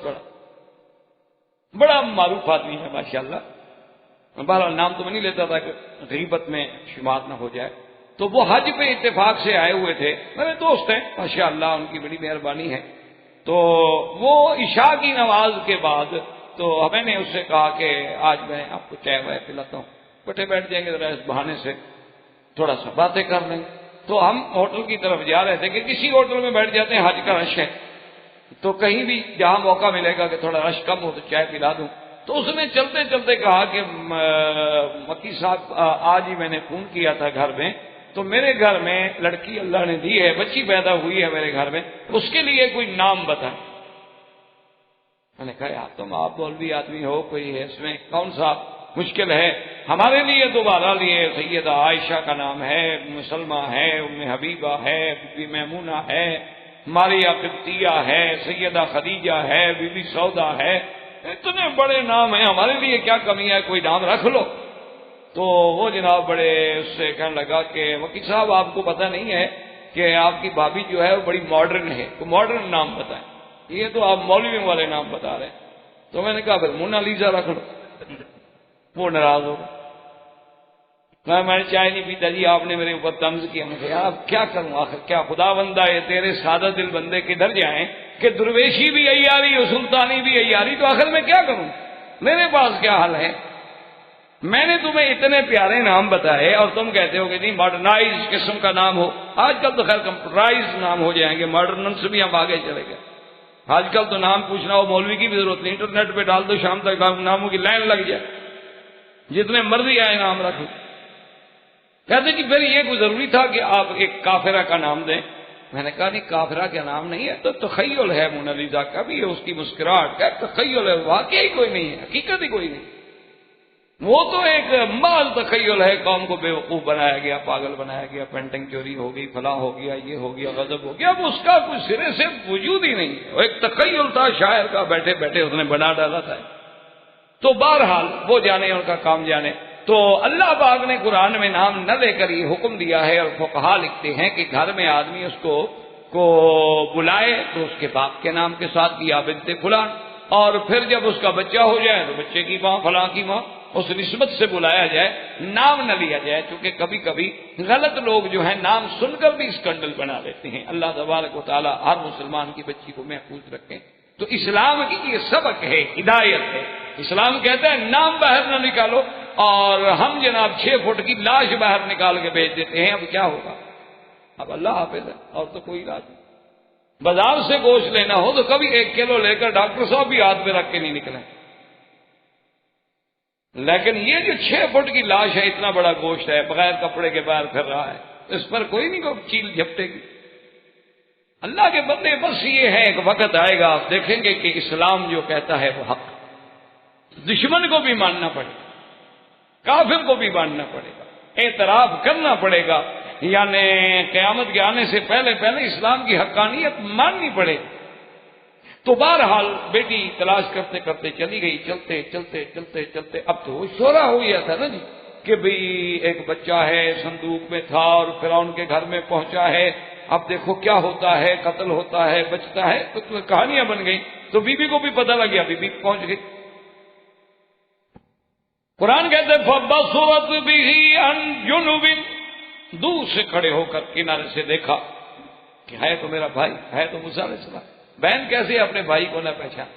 بڑا معروف آدمی ہے ماشاءاللہ، بہرحال نام تو میں نہیں لیتا تھا کہ غیبت میں شمار نہ ہو جائے۔ تو وہ حج پہ اتفاق سے آئے ہوئے تھے، میرے دوست ہیں ماشاءاللہ، ان کی بڑی مہربانی ہے۔ تو وہ عشاء کی نماز کے بعد تو میں نے اس سے کہا کہ آج میں آپ کو چائے وائے پلاتا ہوں، بیٹھے بیٹھ جائیں گے ذرا اس بہانے سے تھوڑا سا باتیں کر لیں گے۔ تو ہم ہوٹل کی طرف جا رہے تھے کہ کسی ہوٹل میں بیٹھ جاتے ہیں، حج کا رش ہے تو کہیں بھی جہاں موقع ملے گا کہ تھوڑا رش کم ہو تو چائے پلا دوں۔ تو اس نے چلتے چلتے کہا کہ مکی صاحب آج ہی میں نے فون کیا تھا گھر میں، تو میرے گھر میں لڑکی اللہ نے دی ہے، بچی پیدا ہوئی ہے میرے گھر میں، اس کے لیے کوئی نام بتائیں۔ میں نے کہا یار تم آپ مولوی آدمی ہو، کوئی ہے اس میں کون سا مشکل ہے؟ ہمارے لیے دوبارہ لیے سیدہ عائشہ کا نام ہے، سلمہ ہے، ام حبیبہ ہے، بی میمونہ ہے، ماریہ قبطیہ ہے، سیدہ خدیجہ ہے، بی بی سودا ہے، اتنے بڑے نام ہیں، ہمارے لیے کیا کمی ہے، کوئی نام رکھ لو۔ تو وہ جناب بڑے اس سے کہنے لگا کہ وکیل صاحب آپ کو پتہ نہیں ہے کہ آپ کی بھابھی جو ہے وہ بڑی ماڈرن ہے، تو ماڈرن نام بتائیں، یہ تو آپ مولوی والے نام بتا رہے ہیں۔ تو میں نے کہا پھر مونالیزا رکھ لو۔ وہ ناراض ہو گیا، میں نے چائے نہیں پیتا جی، آپ نے میرے اوپر طنز کیا۔ میں نے کہا اب کیا کروں، آخر کیا خدا بندہ ہے، تیرے سادہ دل بندے کدھر جائیں کہ درویشی بھی عیاری اور سلطانی بھی عیاری، تو آخر میں کیا کروں، میرے پاس کیا حل ہے؟ میں نے تمہیں اتنے پیارے نام بتائے اور تم کہتے ہو کہ نہیں ماڈرنائز قسم کا نام ہو۔ آج کل تو خیر کمپیوٹرائز نام ہو جائیں گے، ماڈرن سے بھی ہم آگے چلے گئے۔ آج کل تو نام پوچھنا ہو مولوی کی بھی ضرورت نہیں، انٹرنیٹ پہ ڈال دو، شام تک ناموں کی لائن لگ جائے، جتنے مرضی آئے نام رکھو۔ کہتے کہ پھر یہ کوئی ضروری تھا کہ آپ ایک کافرہ کا نام دیں؟ میں نے کہا نہیں کافرہ کا نام نہیں ہے، تو تخیل ہے، مونالیزا کا بھی ہے، اس کی مسکراہٹ کا تخیل ہے، واقعی کوئی نہیں ہے، حقیقت ہی کوئی نہیں، وہ تو ایک محض تخیل ہے، قوم کو بے وقوف بنایا گیا، پاگل بنایا گیا، پینٹنگ چوری ہو گئی، فلاں ہو گیا، یہ ہو گیا، غضب ہو گیا، اب اس کا کوئی سرے سے وجود ہی نہیں ہے، وہ ایک تخیل تھا شاعر کا، بیٹھے بیٹھے اس نے بنا ڈالا تھا۔ تو بہرحال وہ جانے، ان کا کام جانے۔ تو اللہ پاک نے قرآن میں نام نہ لے کر یہ حکم دیا ہے، اور فقہا لکھتے ہیں کہ گھر میں آدمی اس کو بلائے تو اس کے باپ کے نام کے ساتھ یا بنت فلان، اور پھر جب اس کا بچہ ہو جائے تو بچے کی ماں، فلاں کی ماں، اس نسبت سے بلایا جائے، نام نہ لیا جائے، کیونکہ کبھی کبھی غلط لوگ جو ہیں نام سن کر بھی اسکینڈل بنا لیتے ہیں۔ اللہ تبارک و تعالی ہر مسلمان کی بچی کو محفوظ رکھیں۔ تو اسلام کی یہ سبق ہے، ہدایت ہے۔ اسلام کہتا ہے نام باہر نہ نکالو، اور ہم جناب 6 فٹ کی لاش باہر نکال کے بھیج دیتے ہیں، اب کیا ہوگا؟ اب اللہ حافظ ہے، اور تو کوئی علاج نہیں۔ بازار سے گوشت لینا ہو تو کبھی 1 کلو لے کر ڈاکٹر صاحب بھی ہاتھ پہ رکھ کے نہیں نکلیں، لیکن یہ جو 6 فٹ کی لاش ہے، اتنا بڑا گوشت ہے، بغیر کپڑے کے باہر پھر رہا ہے، اس پر کوئی نہیں کوئی چیل جھپٹے گی۔ اللہ کے بندے بس یہ ہے، ایک وقت آئے گا آپ دیکھیں گے کہ اسلام جو کہتا ہے وہ حق، دشمن کو بھی ماننا پڑے گا، کافر کو بھی ماننا پڑے گا، اعتراف کرنا پڑے گا، یعنی قیامت کے آنے سے پہلے اسلام کی حقانیت ماننی پڑے گی۔ تو بہرحال بیٹی تلاش کرتے کرتے چلی گئی، چلتے چلتے چلتے چلتے اب تو شورا ہو گیا تھا نا جی کہ بھئی ایک بچہ ہے صندوق میں تھا اور فرعون کے گھر میں پہنچا ہے، اب دیکھو کیا ہوتا ہے، قتل ہوتا ہے، بچتا ہے، تو کہانیاں بن گئی۔ تو بی بی کو بھی پتہ لگ گیا، بی بی پہنچ گئی۔ قرآن کہتے فَبَصُرَتْ بِهِ عَنْ جُنُبٍ، دور سے کھڑے ہو کر کنارے سے دیکھا کہ ہے تو میرا بھائی، ہے تو موسیٰ علیہ السلام، بہن کیسے اپنے بھائی کو نہ پہچان؟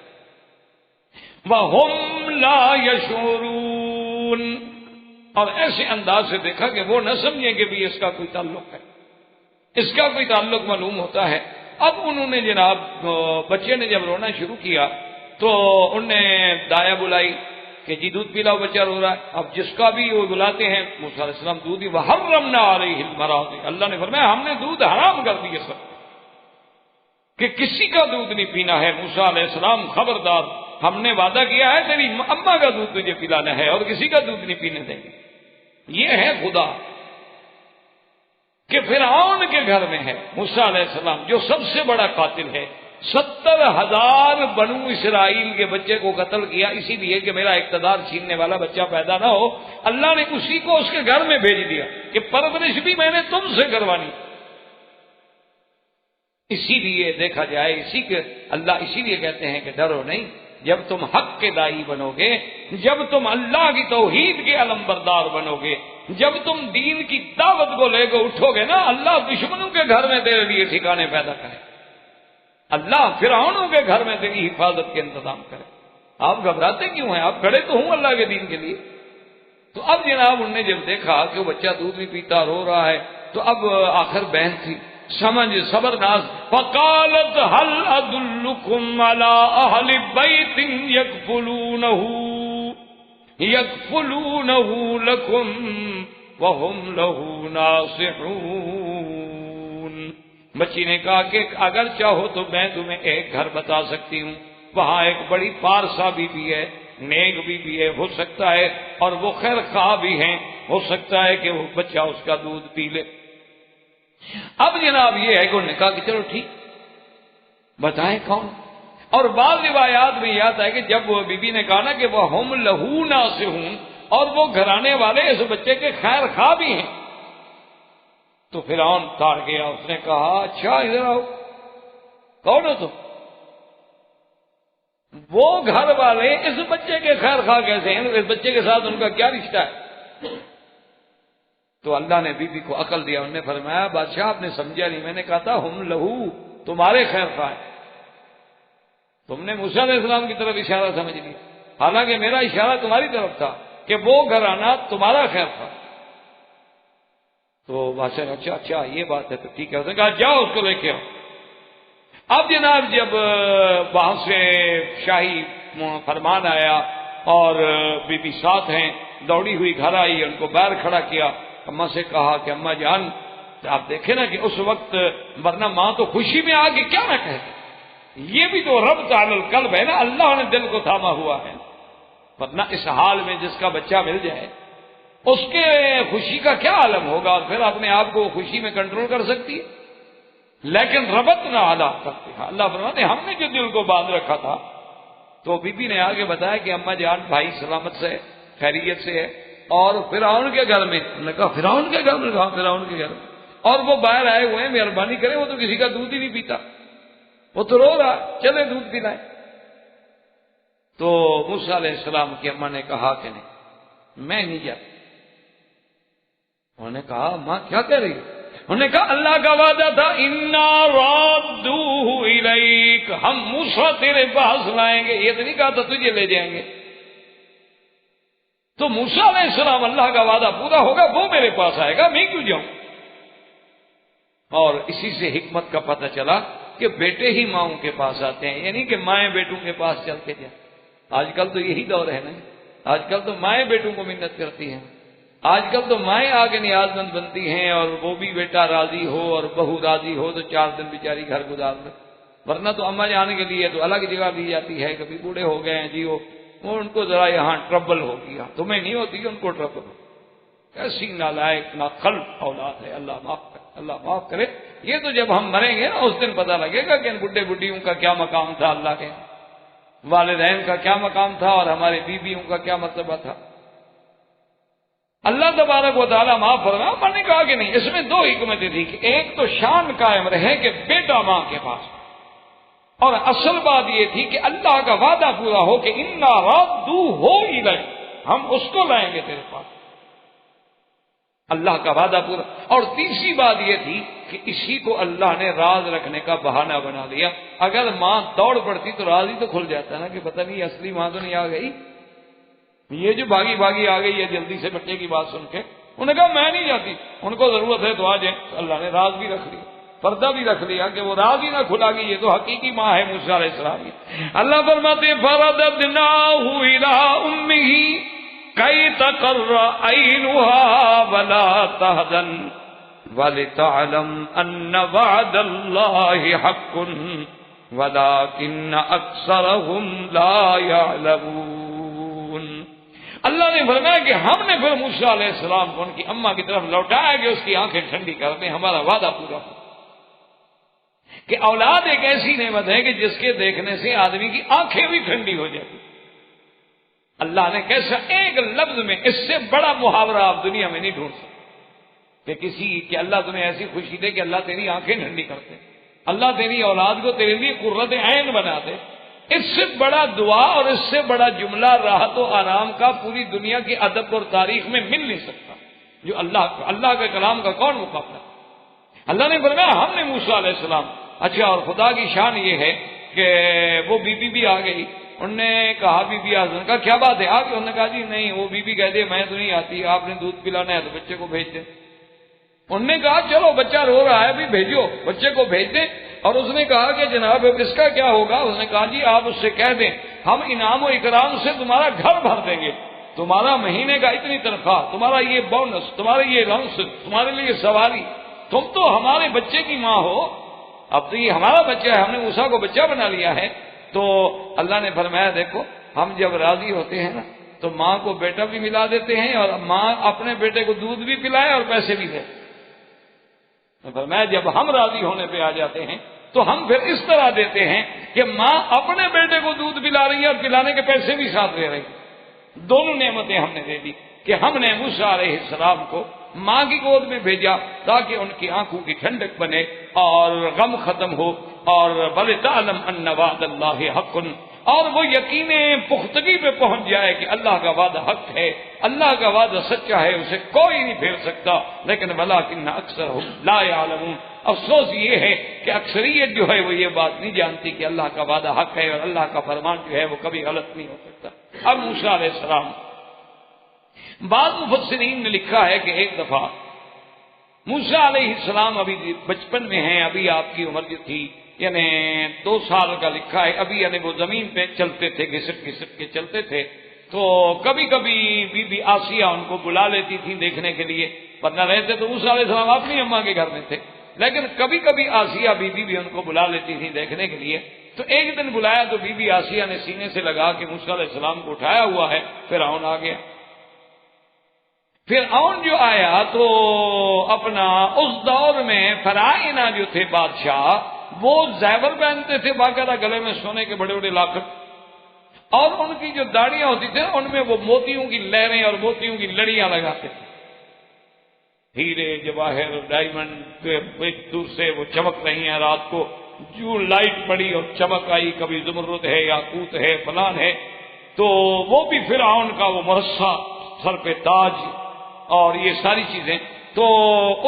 وَهُمْ لَا يَشْعُرُونَ، اور ایسے انداز سے دیکھا کہ وہ نہ سمجھیں کہ بھی اس کا کوئی تعلق ہے، اس کا کوئی تعلق معلوم ہوتا ہے۔ اب انہوں نے جناب بچے نے جب رونا شروع کیا تو انہوں نے دایا بلائی کہ جی دودھ پلاؤ، بچہ رو رہا ہے۔ اب جس کا بھی وہ بلاتے ہیں موسیٰ علیہ السلام دودھ ہی، وَحَرَّمْنَا عَلَيْهِ الْمَرَاضِعَ، اللہ نے فرمایا ہم نے دودھ حرام کر دیا سب کہ کسی کا دودھ نہیں پینا ہے۔ موسیٰ علیہ السلام خبردار، ہم نے وعدہ کیا ہے تیری اماں کا دودھ تجھے پلانا ہے اور کسی کا دودھ نہیں پینے دیں گے۔ یہ ہے خدا کہ فرعون کے گھر میں ہے موسیٰ علیہ السلام جو سب سے بڑا قاتل ہے، 70,000 بنو اسرائیل کے بچے کو قتل کیا اسی لیے کہ میرا اقتدار چھیننے والا بچہ پیدا نہ ہو۔ اللہ نے اسی کو اس کے گھر میں بھیج دیا کہ پرورش بھی میں نے تم سے کروانی۔ اسی لیے دیکھا جائے اللہ اسی لیے کہتے ہیں کہ ڈرو نہیں، جب تم حق کے دائی بنو گے، جب تم اللہ کی توحید کے علمبردار بنو گے، جب تم دین کی دعوت کو لے کے اٹھو گے نا، اللہ دشمنوں کے گھر میں تیرے لیے ٹھکانے پیدا کرے، اللہ فرعونوں کے گھر میں تیری حفاظت کے انتظام کرے۔ آپ گھبراتے کیوں ہیں؟ آپ کھڑے تو ہوں اللہ کے دین کے لیے۔ تو اب جناب انہوں نے جب دیکھا کہ وہ بچہ دودھ نہیں پیتا، رو رہا ہے، تو اب آخر بہن تھی سمجھ صبرناز، فقالت هل ادلکم علی اہل بیت یکفلونہ لکم وہم لہ ناصحون۔ بچی نے کہا کہ اگر چاہو تو میں تمہیں ایک گھر بتا سکتی ہوں، وہاں ایک بڑی پارسا بھی ہے، نیک بھی ہے، ہو سکتا ہے اور وہ خیر خواہ بھی ہیں، ہو سکتا ہے کہ وہ بچہ اس کا دودھ پی لے۔ اب جناب یہ ہے کہ انہوں نے کہا کہ چلو ٹھیک بتائیں کون۔ اور بعض روایات میں یہ آتا ہے کہ جب وہ بی بی نے کہا نا کہ وہ ہم لہو ناصحون، اور وہ گھرانے والے اس بچے کے خیر خواہ بھی ہیں، تو فرعون تاڑ گیا، اس نے کہا اچھا ادھر آؤ، کون ہو تم؟ وہ گھر والے اس بچے کے خیر خواہ کیسے ہیں؟ اس بچے کے ساتھ ان کا کیا رشتہ ہے؟ تو اللہ نے بی بی کو عقل دیا، انہوں نے فرمایا بادشاہ آپ نے سمجھا نہیں، میں نے کہا تھا ہم لہو تمہارے خیر خواہ ہیں، تم نے موسیٰ علیہ السلام کی طرف اشارہ سمجھ لیا، حالانکہ میرا اشارہ تمہاری طرف تھا کہ وہ گھرانہ تمہارا خیر خواہ۔ تو بادشاہ نے اچھا یہ بات ہے تو ٹھیک ہے، اس نے کہا جاؤ اس کو لے کے آؤ۔ اب جناب جب وہاں سے شاہی فرمان آیا اور بی بی ساتھ ہیں، دوڑی ہوئی گھر آئی، ان کو باہر کھڑا کیا، اماں سے کہا کہ اماں جان آپ دیکھیں نا کہ اس وقت ورنہ ماں تو خوشی میں آ کے کیا نہ کہتے، یہ بھی تو رب تعالی القلب ہے نا، اللہ نے دل کو تھاما ہوا ہے، ورنہ اس حال میں جس کا بچہ مل جائے اس کے خوشی کا کیا عالم ہوگا، اور پھر اپنے آپ کو خوشی میں کنٹرول کر سکتی ہے، لیکن ربط نہ ادا کرتے ہیں۔ اللہ فرماتے ہیں ہم نے جو دل کو باندھ رکھا تھا۔ تو بی بی نے آگے بتایا کہ اماں جان بھائی سلامت سے ہے، خیریت سے ہے، اور فرعون کے گھر میں، انہوں نے کہا فرعون کے گھر میں؟ کہا فرعون کے گھر میں، اور وہ باہر آئے ہوئے ہیں، مہربانی کریں، وہ تو کسی کا دودھ ہی نہیں پیتا، وہ تو رو رہا، چلے دودھ پلائیں۔ تو موسیٰ علیہ السلام کی اماں نے کہا کہ نہیں میں نہیں جاتا۔ انہوں نے کہا ماں کیا کہہ رہی ہے؟ انہوں نے کہا اللہ کا وعدہ تھا انا رادوہ الیک، ہم موسیٰ تیرے پاس لائیں گے، یہ تو نہیں کہا تھا تجھے لے جائیں گے۔ تو موسیٰ علیہ السلام اللہ کا وعدہ پورا ہوگا، وہ میرے پاس آئے گا، میں کیوں جاؤں؟ اور اسی سے حکمت کا پتہ چلا کہ بیٹے ہی ماؤں کے پاس آتے ہیں، یعنی کہ مائیں بیٹوں کے پاس چل کے جائیں۔ آج کل تو یہی دور ہے نا، آج کل تو مائیں بیٹوں کو منت کرتی ہیں، آج کل تو مائیں آگے نیاز مند بنتی ہیں، اور وہ بھی بیٹا راضی ہو اور بہو راضی ہو تو 4 دن بیچاری گھر گزار دے، ورنہ تو اماں جانے کے لیے تو الگ جگہ دی جاتی ہے، کبھی بوڑھے ہو گئے ہیں جی وہ ان کو ذرا یہاں ٹربل ہو گیا، تمہیں نہیں ہوتی ان کو ٹربل ہو، ایسی نالائق ناخلف اولاد ہے، اللہ معاف کرے، اللہ معاف کرے۔ یہ تو جب ہم مریں گے نا اس دن پتہ لگے گا کہ ان بڈھے بڈھیوں کا کیا مقام تھا، اللہ کے والدین کا کیا مقام تھا، اور ہمارے بیویوں کا کیا مرتبہ تھا۔ اللہ تبارک و تعالیٰ معاف فرمایا۔ میں نے کہا کہ نہیں، اس میں 2 حکمتیں تھیں کہ ایک تو شان قائم رہے کہ بیٹا ماں کے پاس، اور اصل بات یہ تھی کہ اللہ کا وعدہ پورا ہو کہ انا رادوہ الیک، ہم اس کو لائیں گے تیرے پاس۔ اللہ کا وعدہ پورا. اور تیسری بات یہ تھی کہ اسی کو اللہ نے راز رکھنے کا بہانہ بنا لیا. اگر ماں دوڑ پڑتی تو راز ہی تو کھل جاتا نا کہ پتہ نہیں اصلی ماں تو نہیں آ گئی، یہ جو بھاگی بھاگی آ گئی ہے جلدی سے بچے کی بات سن کے. انہوں نے کہا میں نہیں جاتی، ان کو ضرورت ہے تو آ جائیں. اللہ نے راز بھی رکھ لیا، پردہ بھی رکھ لیا کہ وہ راز ہی نہ کھلا گی، یہ تو حقیقی ماں ہے موسیٰ علیہ السلام کی. اللہ فرماتے فَرَدَدْنَاهُ إِلَىٰ أُمِّهِ كَيْ تَقَرَّ عَيْنُهَا وَلَا تَحْزَنَ وَلِتَعْلَمْ أَنَّ وَعْدَ اللَّهِ حَقٌّ وَلَٰكِنَّ أَكْثَرَهُمْ لَا يَعْلَمُونَ. اللہ نے فرمایا کہ ہم نے پھر موسیٰ علیہ السلام کو ان کی اماں کی طرف لوٹایا کہ اس کی آنکھیں ٹھنڈی کر دیں، ہمارا وعدہ پورا ہو. کہ اولاد ایک ایسی نعمت ہے کہ جس کے دیکھنے سے آدمی کی آنکھیں بھی ٹھنڈی ہو جاتی. اللہ نے کیسا ایک لفظ میں اس سے بڑا محاورہ آپ دنیا میں نہیں ڈھونڈ سکتے کہ اللہ تمہیں ایسی خوشی دے کہ اللہ تیری آنکھیں ٹھنڈی کرتے، اللہ تیری اولاد کو تیرے لیے قرۃ عین بنا دے. اس سے بڑا دعا اور اس سے بڑا جملہ راحت و آرام کا پوری دنیا کی ادب اور تاریخ میں مل نہیں سکتا. جو اللہ کے کلام کا کون مقابلہ. اللہ نے فرمایا ہم نے موسیٰ علیہ السلام. اچھا، اور خدا کی شان یہ ہے کہ وہ بی بی بھی آ گئی. انہوں نے کہا بی بی آزن کا کیا بات ہے آ کے؟ انہوں نے کہا جی نہیں، وہ بی بی کہتے میں تو نہیں آتی، آپ نے دودھ پلانا ہے تو بچے کو بھیج دیں. انہوں نے کہا چلو بچہ رو رہا ہے بھی بھیجو، بچے کو بھیج دیں. اور اس نے کہا کہ جناب اس کا کیا ہوگا؟ اس نے کہا جی آپ اس سے کہہ دیں ہم انعام و اکرام سے تمہارا گھر بھر دیں گے، تمہارا مہینے کا اتنی تنخواہ، تمہارا یہ بونس، تمہارے یہ لنچ، تمہارے لیے سواری، تم تو ہمارے بچے کی ماں ہو. اب تو یہ ہمارا بچہ ہے، ہم نے موسیٰ کو بچہ بنا لیا ہے. تو اللہ نے فرمایا دیکھو ہم جب راضی ہوتے ہیں نا تو ماں کو بیٹا بھی ملا دیتے ہیں اور ماں اپنے بیٹے کو دودھ بھی پلائے اور پیسے بھی دے. فرمایا جب ہم راضی ہونے پہ آ جاتے ہیں تو ہم پھر اس طرح دیتے ہیں کہ ماں اپنے بیٹے کو دودھ پلا رہی ہے اور پلانے کے پیسے بھی ساتھ دے رہی. دونوں نعمتیں ہم نے دے دی کہ ہم نے موسیٰ علیہ السلام کو ماں کی گود میں بھیجا تاکہ ان کی آنکھوں کی ٹھنڈک بنے اور غم ختم ہو. اور وَلِتَعْلَمْ أَنَّ وَعْدَ اللَّهِ حَقٌّ، اور وہ یقین پختگی پہ پہنچ جائے کہ اللہ کا وعدہ حق ہے، اللہ کا وعدہ سچا ہے، اسے کوئی نہیں پھیر سکتا. لیکن وَلَٰكِنَّ أَكْثَرَهُمْ لَا يَعْلَمُونَ، افسوس یہ ہے کہ اکثریت جو ہے وہ یہ بات نہیں جانتی کہ اللہ کا وعدہ حق ہے اور اللہ کا فرمان جو ہے وہ کبھی غلط نہیں ہو سکتا. اب موسیٰ علیہ السلام، بعض مفسرین نے لکھا ہے کہ ایک دفعہ موسیٰ علیہ السلام ابھی بچپن میں ہیں، ابھی آپ کی عمر جو تھی یعنی 2 سال کا لکھا ہے، ابھی یعنی وہ زمین پہ چلتے تھے، گھسٹ گھسٹ کے چلتے تھے. تو کبھی کبھی بی بی آسیہ ان کو بلا لیتی تھی دیکھنے کے لیے، ورنہ رہتے تو موسیٰ علیہ السلام اپنی اماں کے گھر میں تھے، لیکن کبھی کبھی آسیہ بی بی بھی ان کو بلا لیتی تھی دیکھنے کے لیے. تو ایک دن بلایا تو بی بی آسیہ نے سینے سے لگا کے موسیٰ علیہ السلام کو اٹھایا ہوا ہے. فرعون آ گیا. فرعون جو آیا تو اپنا اس دور میں فرعونہ جو تھے بادشاہ وہ زیور پہنتے تھے باقاعدہ، گلے میں سونے کے بڑے بڑے لاکٹ، اور ان کی جو داڑیاں ہوتی تھیں ان میں وہ موتیوں کی لہریں اور موتیوں کی لڑیاں لگاتے تھے. ہیرے جواہر ڈائمنڈ ایک دور سے وہ چمک رہی ہیں. رات کو جو لائٹ پڑی اور چمک آئی، کبھی زمرد ہے یاقوت ہے فلان ہے. تو وہ بھی فرعون کا وہ مرصع، سر پہ تاج اور یہ ساری چیزیں. تو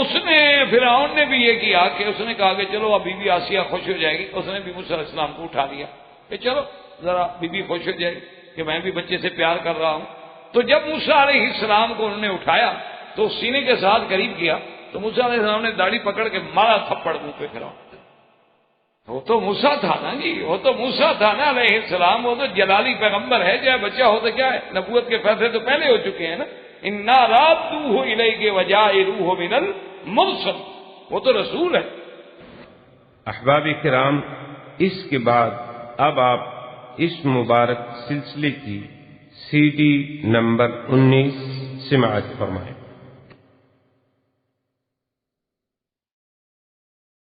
اس نے فرعون نے بھی یہ کیا کہ اس نے کہا کہ چلو اب بی بی آسیہ خوش ہو جائے گی. اس نے بھی موسیٰ علیہ السلام کو اٹھا لیا کہ چلو ذرا بی بی خوش ہو جائے کہ میں بھی بچے سے پیار کر رہا ہوں. تو جب موسیٰ علیہ السلام کو انہوں نے اٹھایا تو سینے کے ساتھ قریب کیا تو موسیٰ علیہ السلام نے داڑھی پکڑ کے مارا تھپڑ منہ پہ فرعون. وہ تو موسیٰ تھا نا جی، وہ تو موسیٰ تھا نا علیہ السلام، وہ تو جلالی پیغمبر ہے. چاہے بچہ ہو تو کیا ہے، نبوت کے فیصلے تو پہلے ہو چکے ہیں نا. اِنَّا رَادُّوهُ إِلَيْكَ وَجَاعِلُوهُ مِنَ الْمُرْسَلِينَ، وہ تو رسول ہے. احباب کرام، اس کے بعد اب آپ اس مبارک سلسلے کی CD نمبر 19 سماعت فرمائیں.